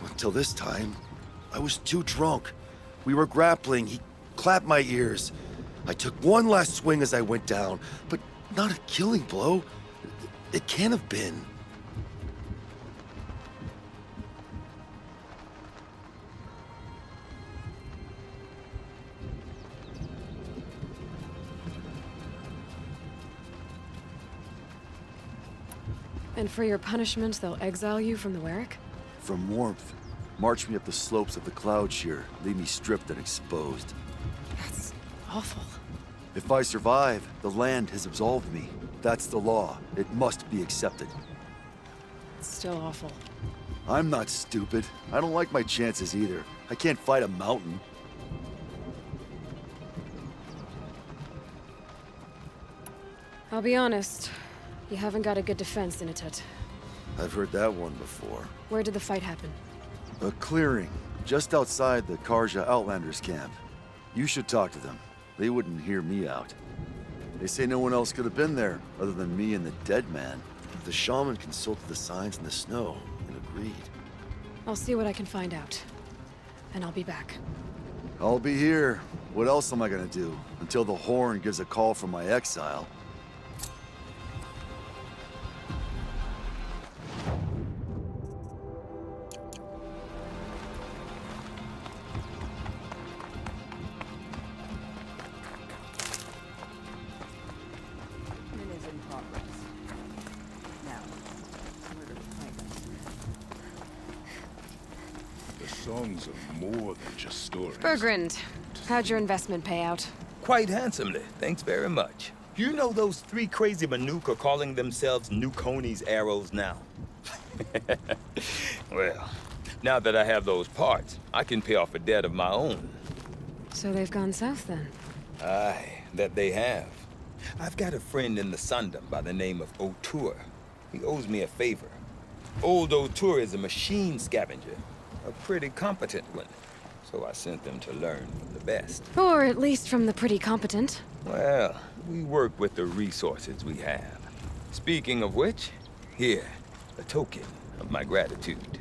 Until this time, I was too drunk. We were grappling, he clapped my ears. I took one last swing as I went down, but not a killing blow. It can't have been. And for your punishment, they'll exile you from the Werrick? From warmth. March me up the slopes of the cloud shear, leave me stripped and exposed. That's awful. If I survive, the land has absolved me. That's the law. It must be accepted. It's still awful. I'm not stupid. I don't like my chances either. I can't fight a mountain. I'll be honest. You haven't got a good defense, Innitet. I've heard that one before. Where did the fight happen? A clearing, just outside the Karja Outlanders camp. You should talk to them. They wouldn't hear me out. They say no one else could have been there, other than me and the dead man. The shaman consulted the signs in the snow and agreed. I'll see what I can find out. And I'll be back. I'll be here. What else am I gonna do? Until the Horn gives a call from my exile. It is in progress. Now, where do we find us? The songs are more than just stories. Bergrand, how'd your investment pay out? Quite handsomely, thanks very much. You know those three crazy Manuke are calling themselves Nukoni's arrows now? Well, now that I have those parts, I can pay off a debt of my own. So they've gone south then? Aye, that they have. I've got a friend in the Sundom by the name of O'Toole. He owes me a favor. Old O'Toole is a machine scavenger, a pretty competent one. So I sent them to learn from the best. Or at least from the pretty competent. Well, we work with the resources we have. Speaking of which, here, a token of my gratitude.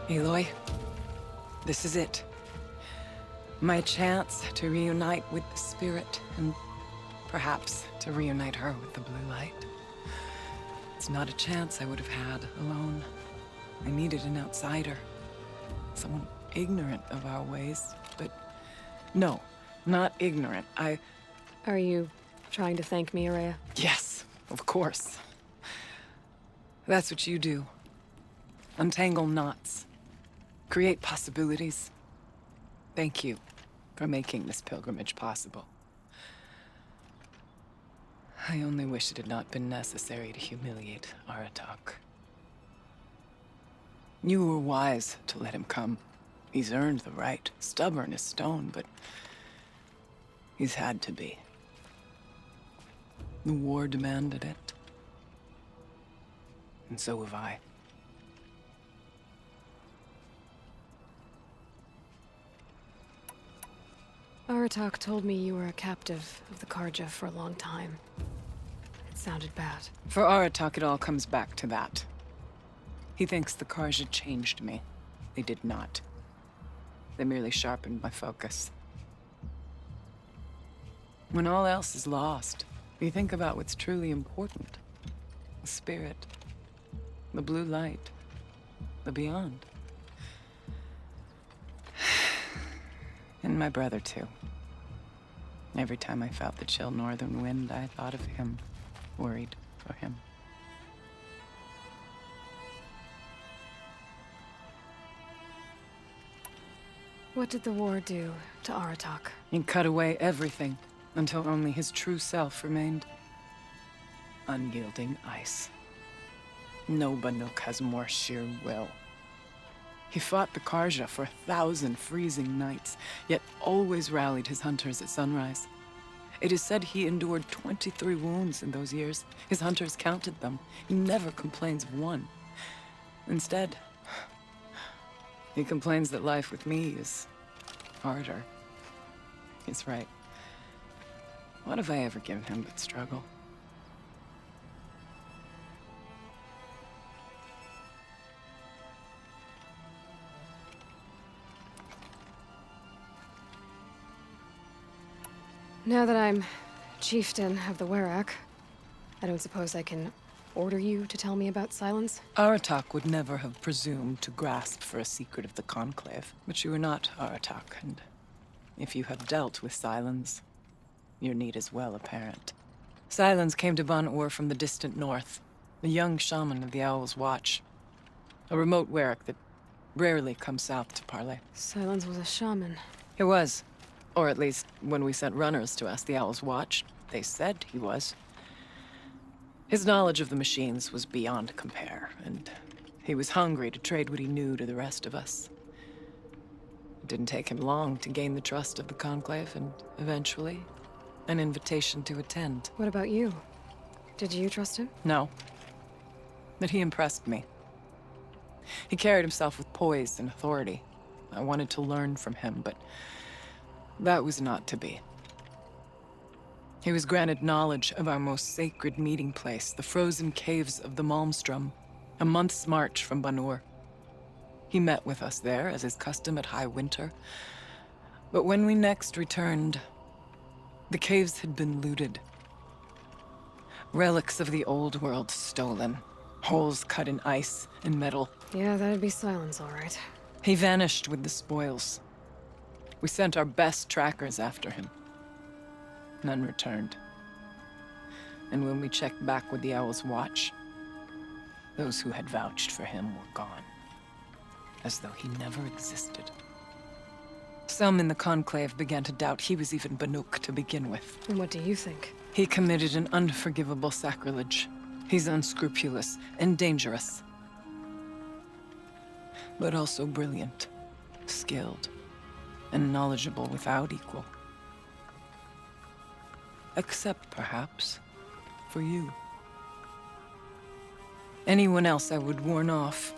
Aloy, this is it. My chance to reunite with the spirit, and perhaps to reunite her with the blue light. It's not a chance I would have had alone. I needed an outsider. Someone ignorant of our ways, but no, not ignorant. Are you trying to thank me, Araya? Yes, of course. That's what you do. Untangle knots. Create possibilities. Thank you for making this pilgrimage possible. I only wish it had not been necessary to humiliate Aratak. You were wise to let him come. He's earned the right. Stubborn as stone, but he's had to be. The war demanded it. And so have I. Aratak told me you were a captive of the Karja for a long time. It sounded bad. For Aratak, it all comes back to that. He thinks the Karja changed me. They did not. They merely sharpened my focus. When all else is lost, you think about what's truly important. The spirit. The blue light. The beyond. And my brother, too. Every time I felt the chill northern wind, I thought of him. Worried for him. What did the war do to Aratak? It cut away everything, until only his true self remained. Unyielding ice. No Banuk has more sheer will. He fought the Karja for 1,000 freezing nights, yet always rallied his hunters at sunrise. It is said he endured 23 wounds in those years. His hunters counted them. He never complains of one. Instead, he complains that life with me is harder. He's right. What have I ever given him but struggle? Now that I'm chieftain of the Werak, I don't suppose I can order you to tell me about Silence? Aratak would never have presumed to grasp for a secret of the Conclave. But you are not Aratak, and if you have dealt with Silence, your need is well apparent. Silence came to Ban-Ur from the distant north, a young shaman of the Owl's Watch. A remote Werak that rarely comes south to parley. Silence was a shaman. He was. Or at least, when we sent runners to ask the Owl's Watch, they said he was. His knowledge of the machines was beyond compare, and he was hungry to trade what he knew to the rest of us. It didn't take him long to gain the trust of the Conclave, and eventually, an invitation to attend. What about you? Did you trust him? No. But he impressed me. He carried himself with poise and authority. I wanted to learn from him, but that was not to be. He was granted knowledge of our most sacred meeting place, the frozen caves of the Malmstrom, a month's march from Ban-Ur. He met with us there, as is custom at high winter. But when we next returned, the caves had been looted. Relics of the old world stolen. Holes cut in ice and metal. Yeah, that'd be Silence, all right. He vanished with the spoils. We sent our best trackers after him. None returned. And when we checked back with the Owl's Watch, those who had vouched for him were gone. As though he never existed. Some in the Conclave began to doubt he was even Banuk to begin with. And what do you think? He committed an unforgivable sacrilege. He's unscrupulous and dangerous. But also brilliant, skilled, and knowledgeable without equal. Except, perhaps, for you. Anyone else I would warn off,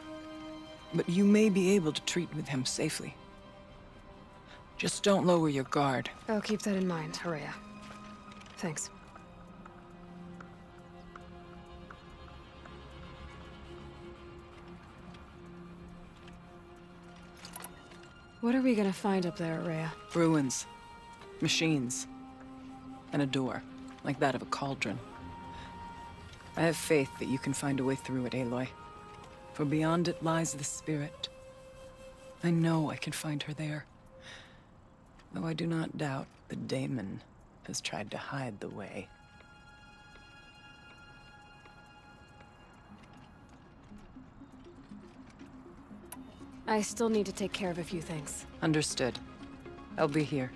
but you may be able to treat with him safely. Just don't lower your guard. I'll keep that in mind, Horea. Thanks. What are we gonna find up there, Horea? Ruins. Machines. And a door, like that of a cauldron. I have faith that you can find a way through it, Aloy. For beyond it lies the spirit. I know I can find her there. Though I do not doubt the daemon has tried to hide the way. I still need to take care of a few things. Understood. I'll be here.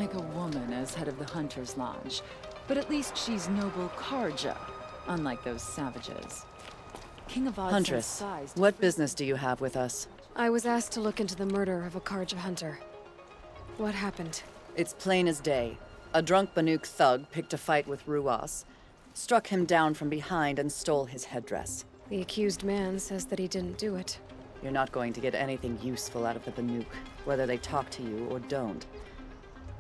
like a woman as head of the Hunter's Lodge, but at least she's noble Karja, unlike those savages. King of Oz Huntress, size. what business do you have with us? I was asked to look into the murder of a Karja hunter. What happened? It's plain as day. A drunk Banuk thug picked a fight with Ruas, struck him down from behind and stole his headdress. The accused man says that he didn't do it. You're not going to get anything useful out of the Banuk, whether they talk to you or don't.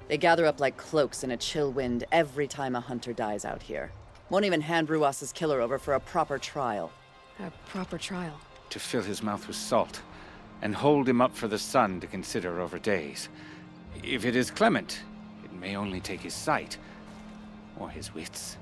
They gather up like cloaks in a chill wind every time a hunter dies out here. Won't even hand Ruas's killer over for a proper trial. A proper trial? To fill his mouth with salt, and hold him up for the sun to consider over days. If it is clement, it may only take his sight, or his wits.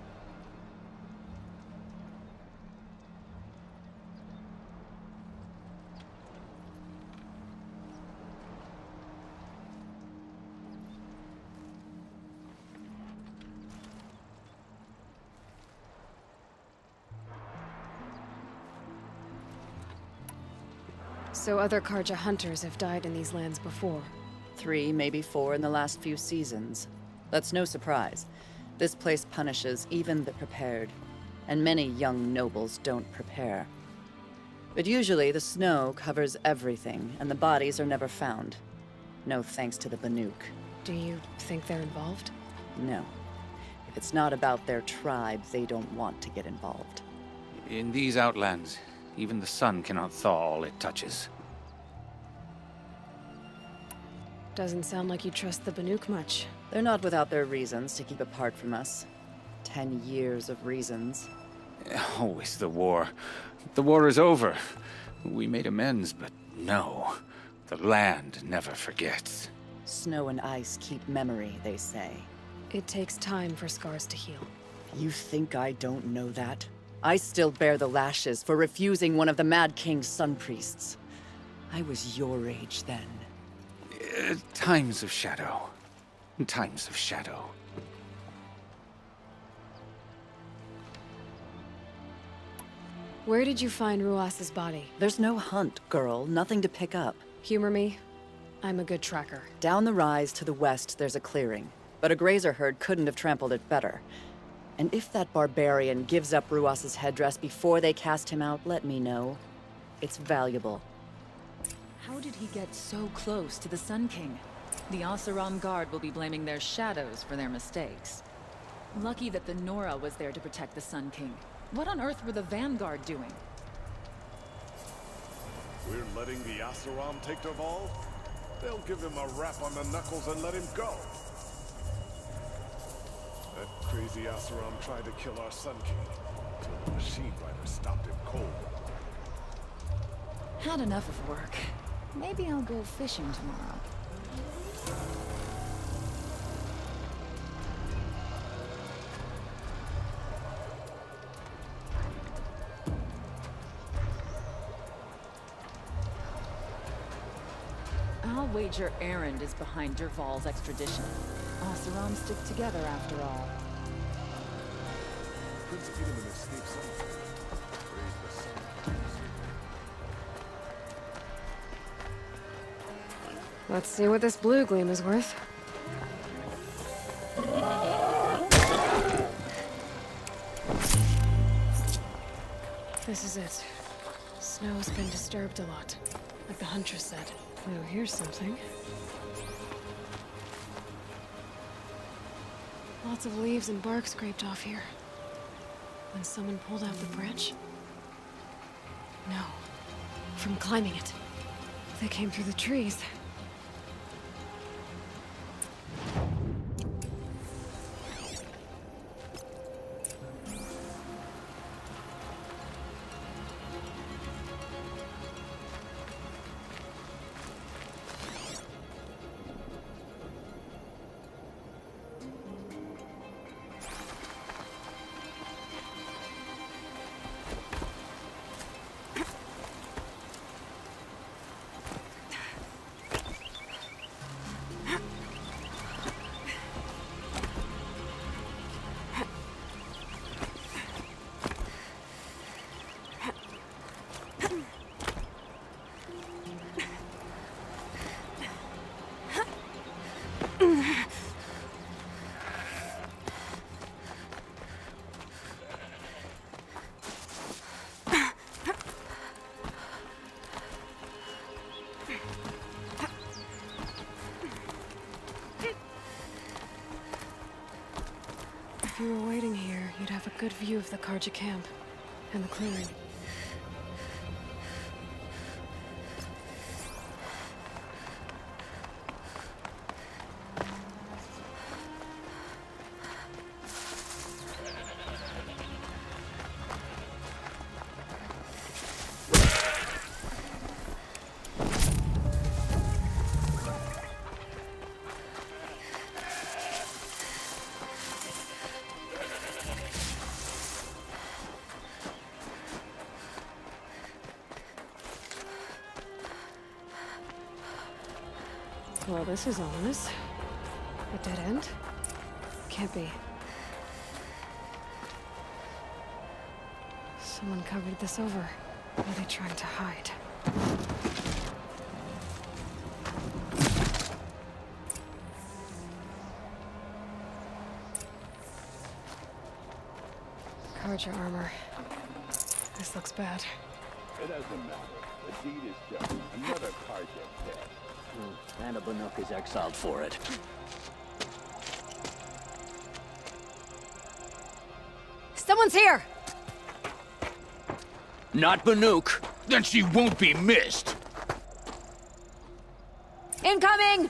So other Karja hunters have died in these lands before? 3, maybe 4 in the last few seasons. That's no surprise. This place punishes even the prepared, and many young nobles don't prepare. But usually the snow covers everything, and the bodies are never found. No thanks to the Banuk. Do you think they're involved? No. If it's not about their tribe, they don't want to get involved. In these outlands, even the sun cannot thaw all it touches. Doesn't sound like you trust the Banuk much. They're not without their reasons to keep apart from us. 10 years of reasons. Always the war. The war is over. We made amends, but no. The land never forgets. Snow and ice keep memory, they say. It takes time for scars to heal. You think I don't know that? I still bear the lashes for refusing one of the Mad King's sun priests. I was your age then. Times of shadow. Times of shadow. Where did you find Ruas's body? There's no hunt, girl. Nothing to pick up. Humor me. I'm a good tracker. Down the rise to the west, there's a clearing. But a grazer herd couldn't have trampled it better. And if that barbarian gives up Ruas's headdress before they cast him out, let me know. It's valuable. How did he get so close to the Sun King? The Oseram Guard will be blaming their shadows for their mistakes. Lucky that the Nora was there to protect the Sun King. What on earth were the Vanguard doing? We're letting the Oseram take Derval? They'll give him a rap on the knuckles and let him go. That crazy Oseram tried to kill our Sun King, till the machine rider stopped him cold. Had enough of work. Maybe I'll go fishing tomorrow. I'll wager Erend is behind Derval's extradition. Oseram stick together after all. Prince Peterman escaped somehow. Praise the sun. Let's see what this blue gleam is worth. This is it. Snow's been disturbed a lot, like the Huntress said. Oh, here's something. Lots of leaves and bark scraped off here. When someone pulled out the branch? No. From climbing it. They came through the trees. good view of the Karja camp and the clearing. Well, this is ominous. A dead end? Can't be. Someone covered this over. What are they trying to hide? Karja armor. This looks bad. It doesn't matter. The deed is done. Another Karja dead. And a Banuk is exiled for it. Someone's here! Not Banuk. Then she won't be missed. Incoming!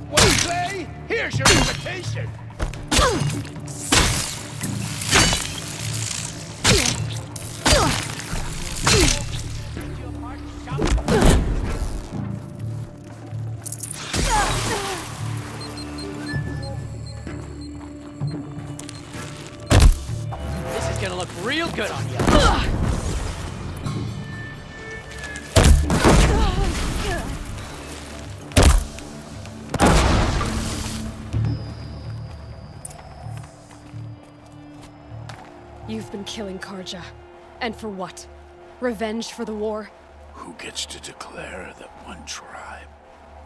What do you say? Here's your invitation. This is gonna look real good on you. You've been killing Karja. And for what? Revenge for the war? Who gets to declare that one tribe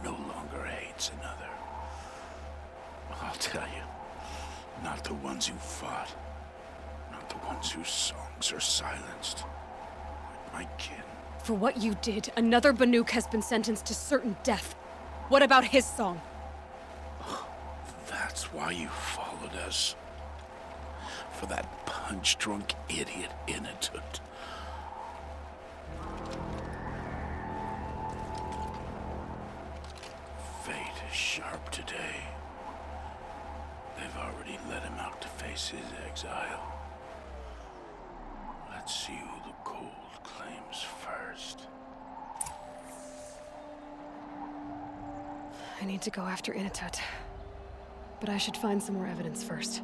no longer hates another? I'll tell you, not the ones who fought, not the ones whose songs are silenced. My kin. For what you did, another Banuk has been sentenced to certain death. What about his song? That's why you followed us. For that punch-drunk idiot Inatut. Fate is sharp today. They've already let him out to face his exile. Let's see who the cold claims first. I need to go after Inatut. But I should find some more evidence first.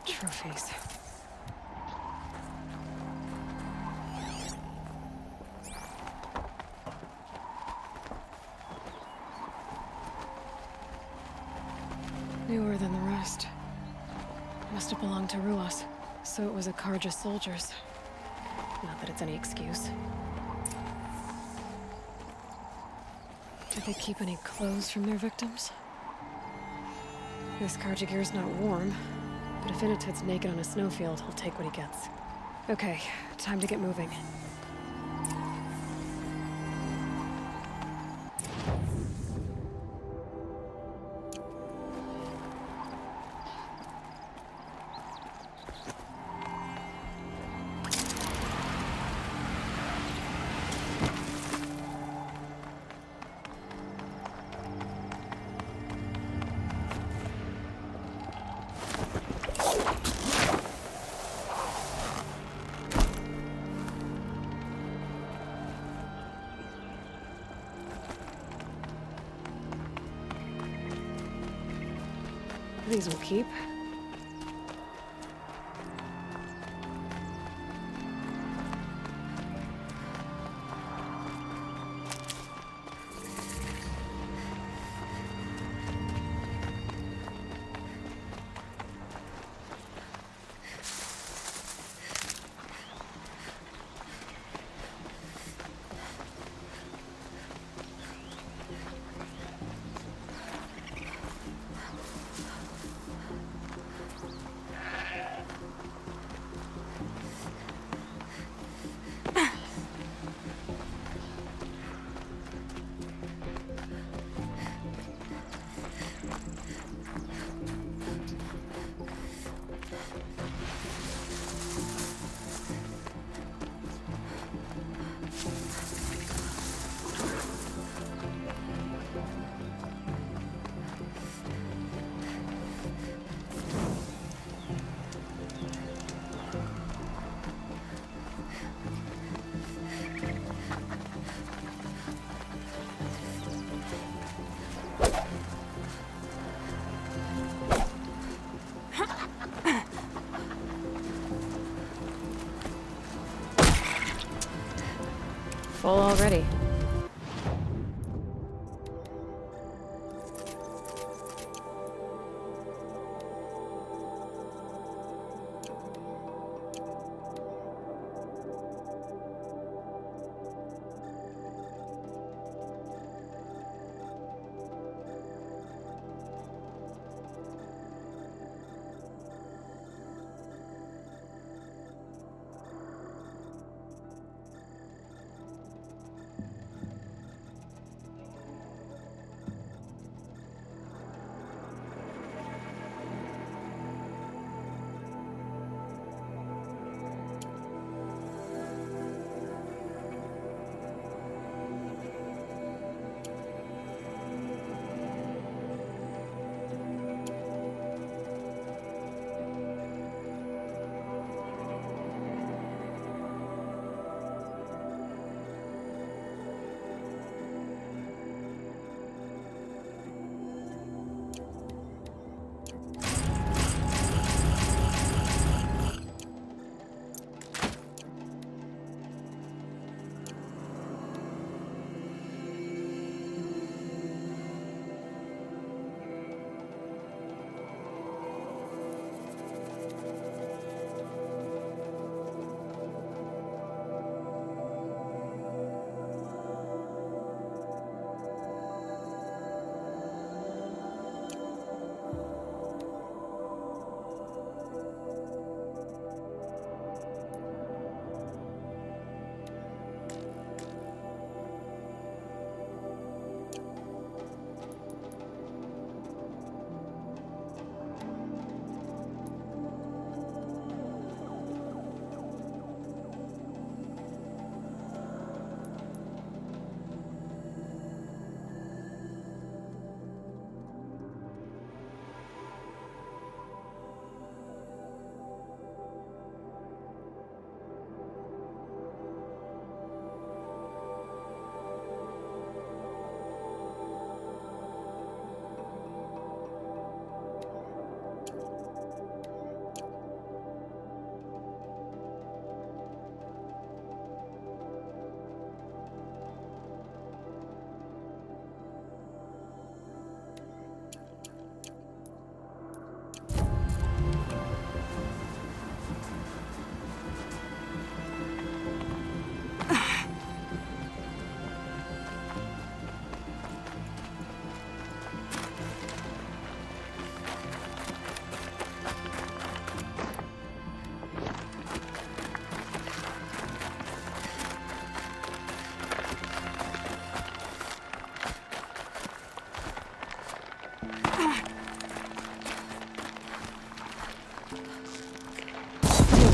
Trophies. Newer than the rest. Must have belonged to Ruas, so it was a Karja soldiers. Not that it's any excuse. Did they keep any clothes from their victims? This Karja gear's not warm, but if Inatut's naked on a snowfield, he'll take what he gets. Okay, time to get moving. These will keep. Full already.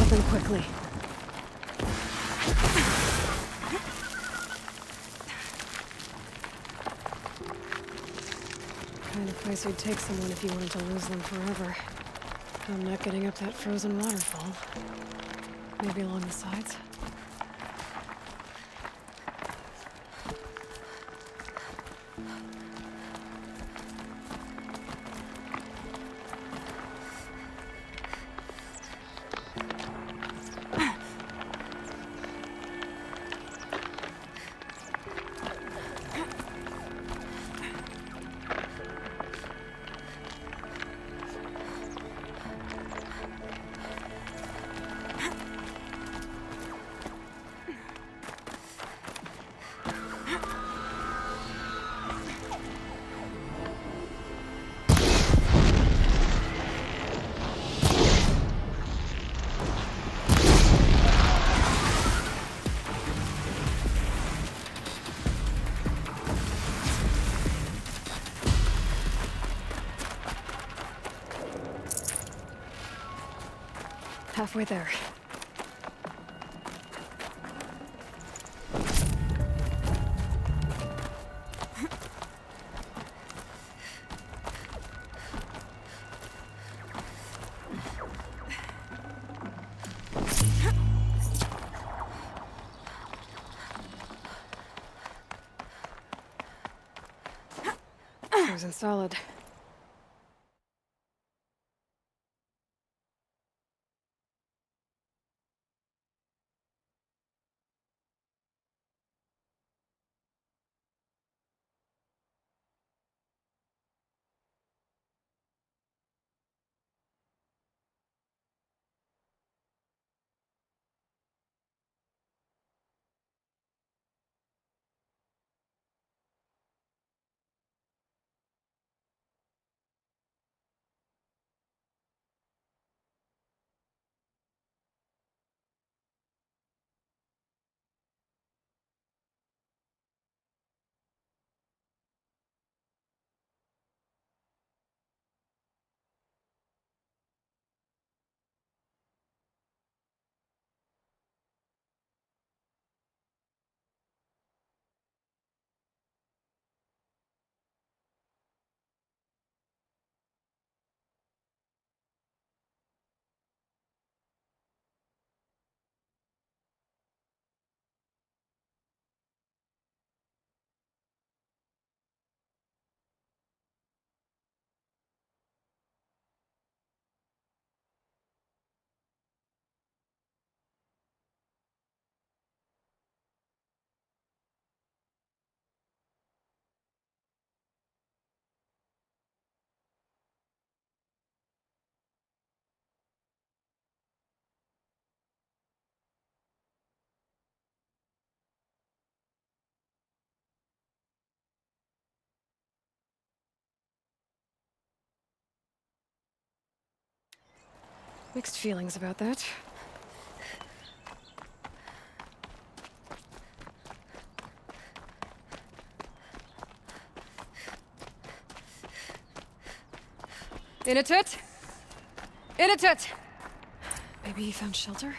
happen quickly. Kind of place you'd take someone if you wanted to lose them forever. I'm not getting up that frozen waterfall. Maybe along the sides? Halfway there. Frozen solid. Mixed feelings about that. Inatut! Inatut! Maybe he found shelter?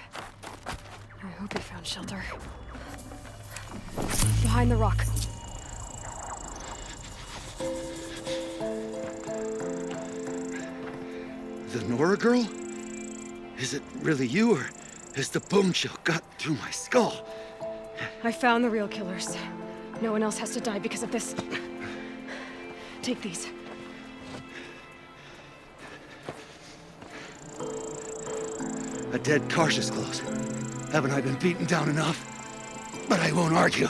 I hope he found shelter. Behind the rock. The Nora girl? Is it really you, or has the bone chill got through my skull? I found the real killers. No one else has to die because of this. Take these. A dead Karsh's close. Haven't I been beaten down enough? But I won't argue.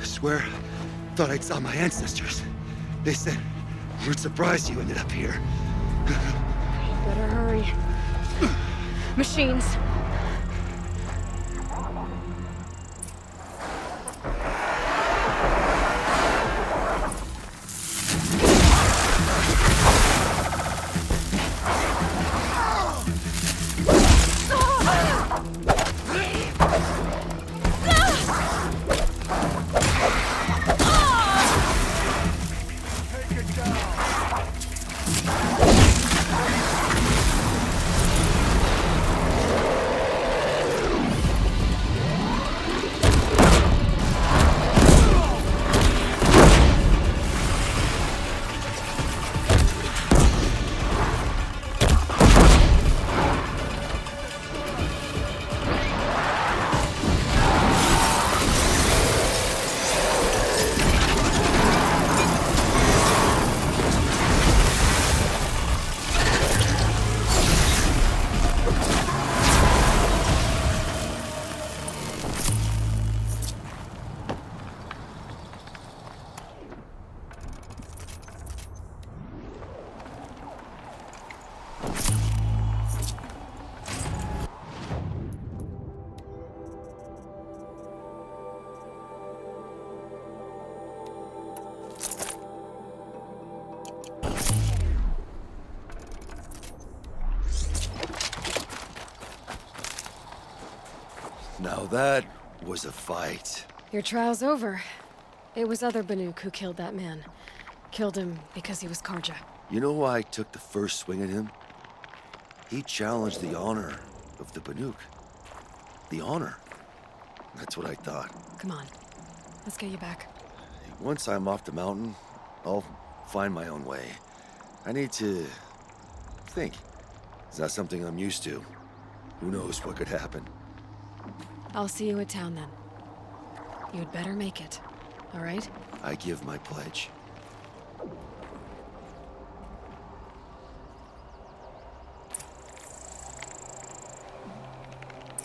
Swear, thought I saw my ancestors. They said, we're surprised you ended up here. Better hurry. Machines. that was a fight. Your trial's over. It was other Banuk who killed that man. Killed him because he was Karja. You know why I took the first swing at him? He challenged the honor of the Banuk. The honor. That's what I thought. Come on. Let's get you back. Once I'm off the mountain, I'll find my own way. I need to think. It's not something I'm used to. Who knows what could happen? I'll see you at town then. You'd better make it, all right? I give my pledge.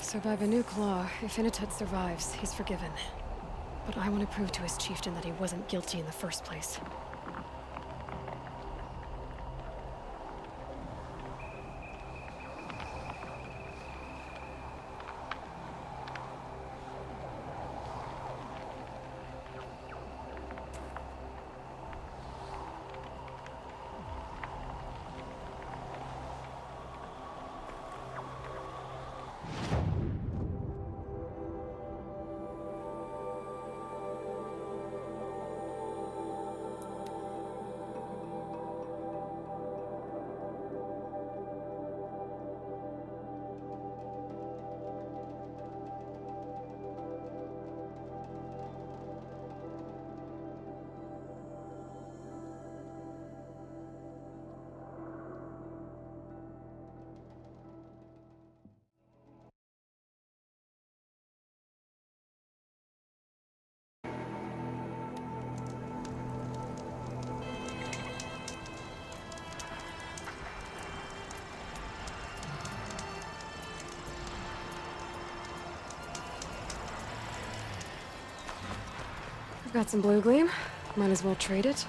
So by Banuk law, if Inatut survives, he's forgiven. But I want to prove to his chieftain that he wasn't guilty in the first place. I've got some blue gleam. Might as well trade it.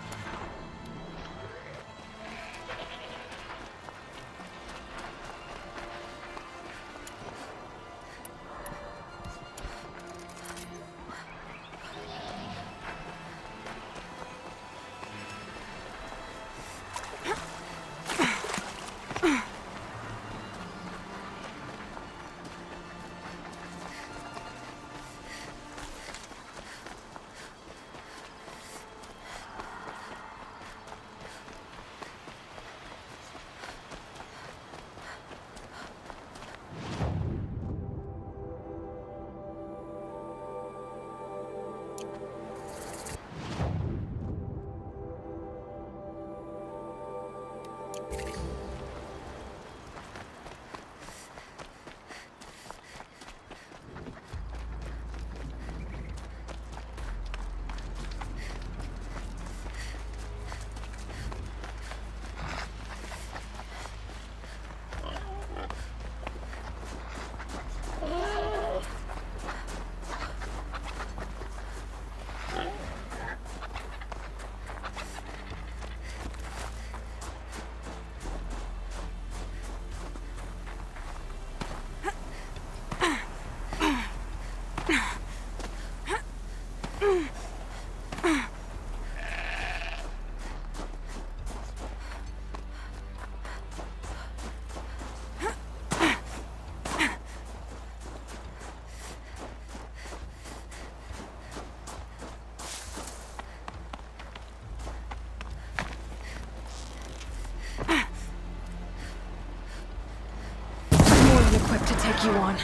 Equipped to take you on.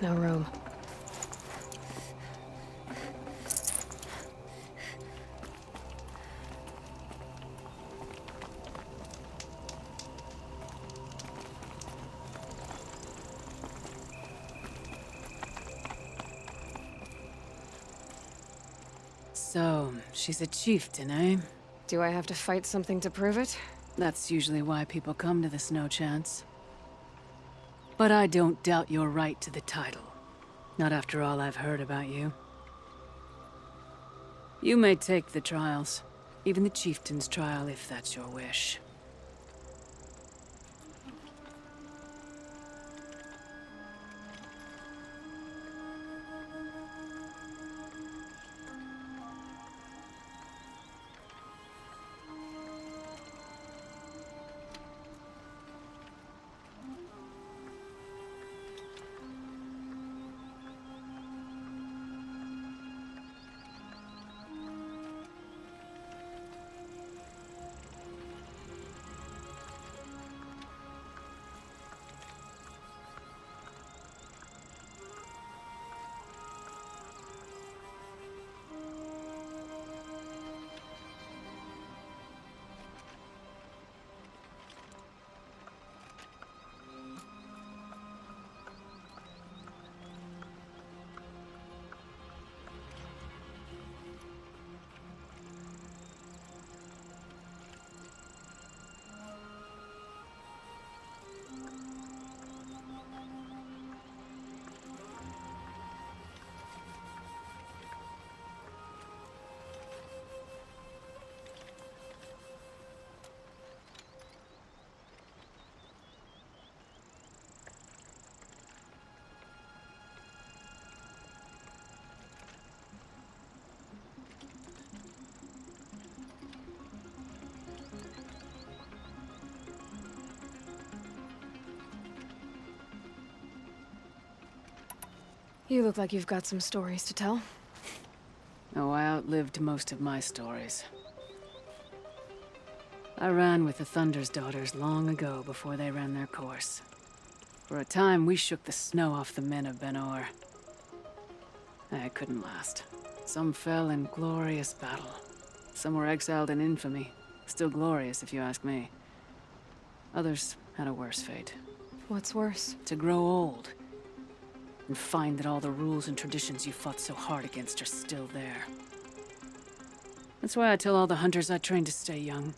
No room. So, she's a chieftain, eh? Do I have to fight something to prove it? That's usually why people come to the Snow Chance. But I don't doubt your right to the title. Not after all I've heard about you. You may take the trials. Even the chieftain's trial, if that's your wish. You look like you've got some stories to tell. Oh, I outlived most of my stories. I ran with the Thunder's daughters long ago before they ran their course. For a time, we shook the snow off the men of Ben-Or. I couldn't last. Some fell in glorious battle. Some were exiled in infamy. Still glorious, if you ask me. Others had a worse fate. What's worse? To grow old. And find that all the rules and traditions you fought so hard against are still there. That's why I tell all the hunters I train to stay young.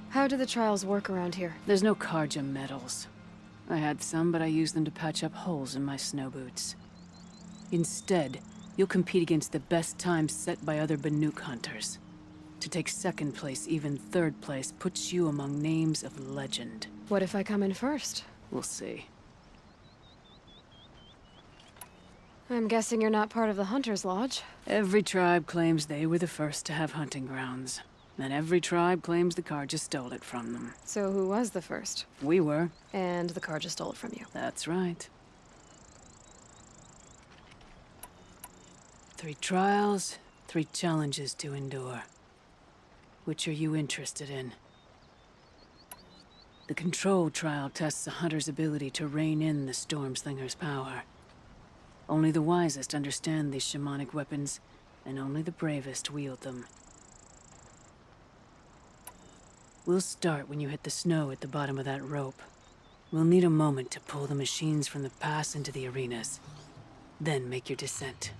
How do the trials work around here? There's no Karja medals. I had some, but I used them to patch up holes in my snow boots. Instead, you'll compete against the best times set by other Banuk hunters. To take second place, even third place, puts you among names of legend. What if I come in first? We'll see. I'm guessing you're not part of the Hunter's Lodge. Every tribe claims they were the first to have hunting grounds. And every tribe claims the Karja stole it from them. So who was the first? We were. And the Karja stole it from you. That's right. 3 trials, 3 challenges to endure. Which are you interested in? The Control trial tests a hunter's ability to rein in the Stormslinger's power. Only the wisest understand these shamanic weapons, and only the bravest wield them. We'll start when you hit the snow at the bottom of that rope. We'll need a moment to pull the machines from the pass into the arenas. Then make your descent.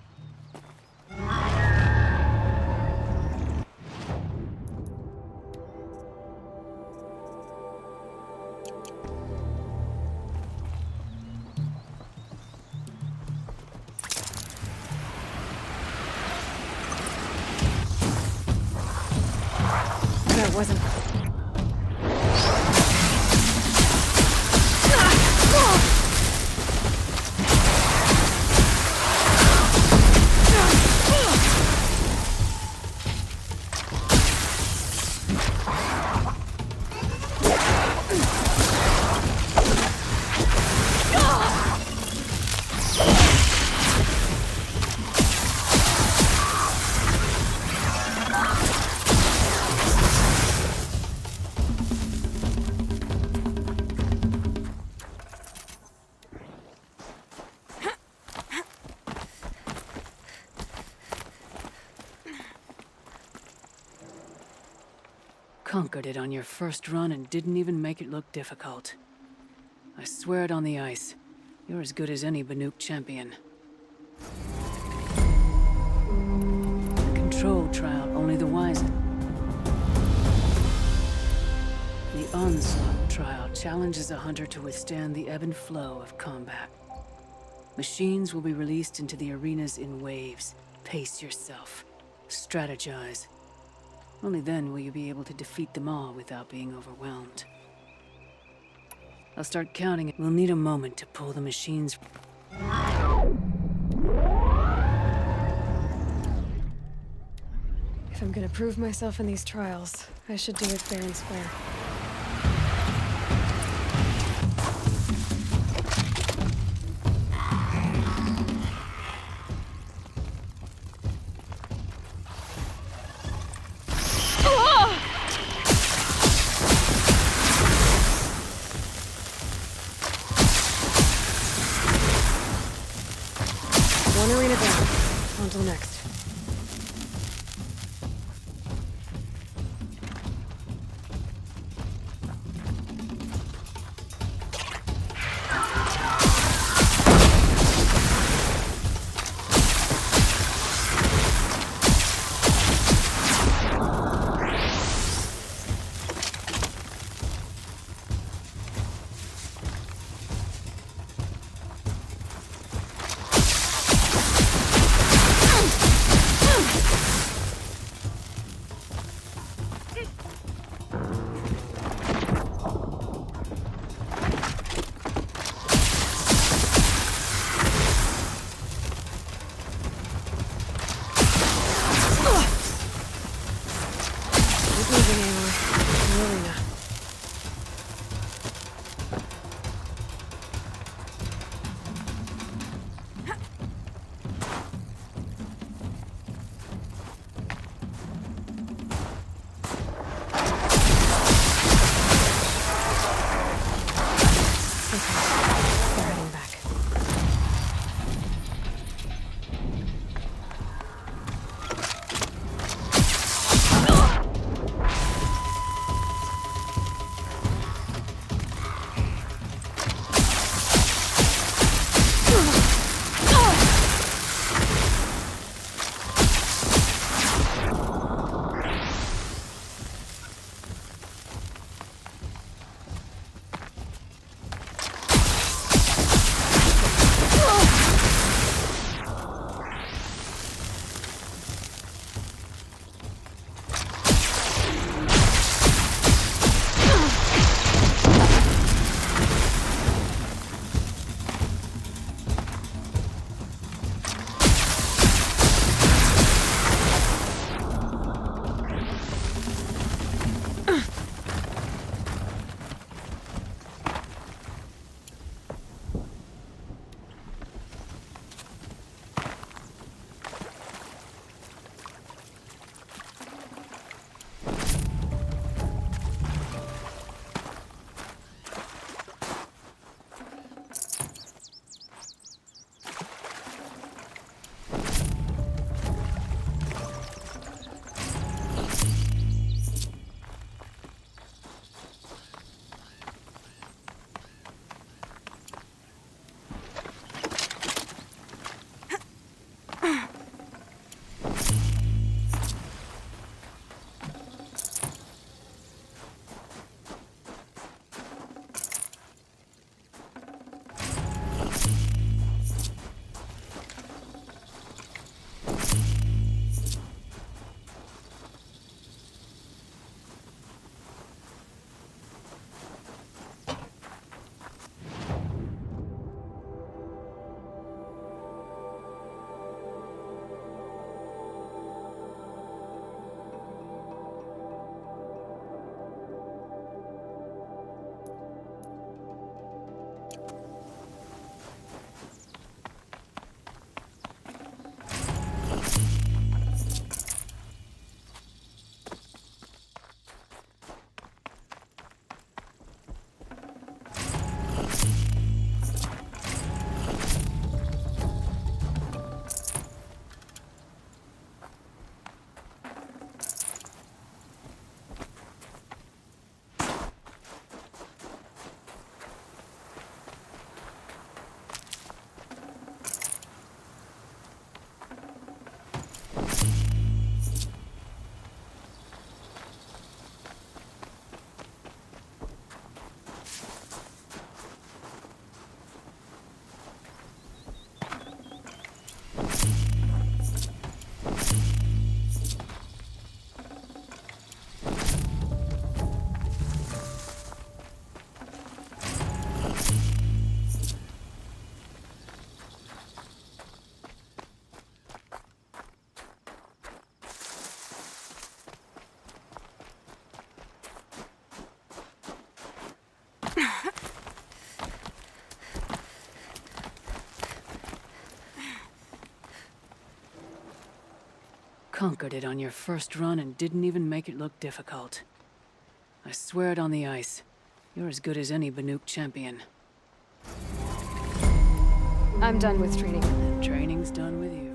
That wasn't... Conquered it on your first run and didn't even make it look difficult. I swear it on the ice. You're as good as any Banuk champion. The control trial, only the wiser. The onslaught trial challenges a hunter to withstand the ebb and flow of combat. Machines will be released into the arenas in waves. Pace yourself. Strategize. Only then will you be able to defeat them all without being overwhelmed. I'll start counting it. We'll need a moment to pull the machines. If I'm gonna prove myself in these trials, I should do it fair and square. One arena down. On to the next. Conquered it on your first run and didn't even make it look difficult. I swear it on the ice. You're as good as any Banuk champion. I'm done with training. And training's done with you.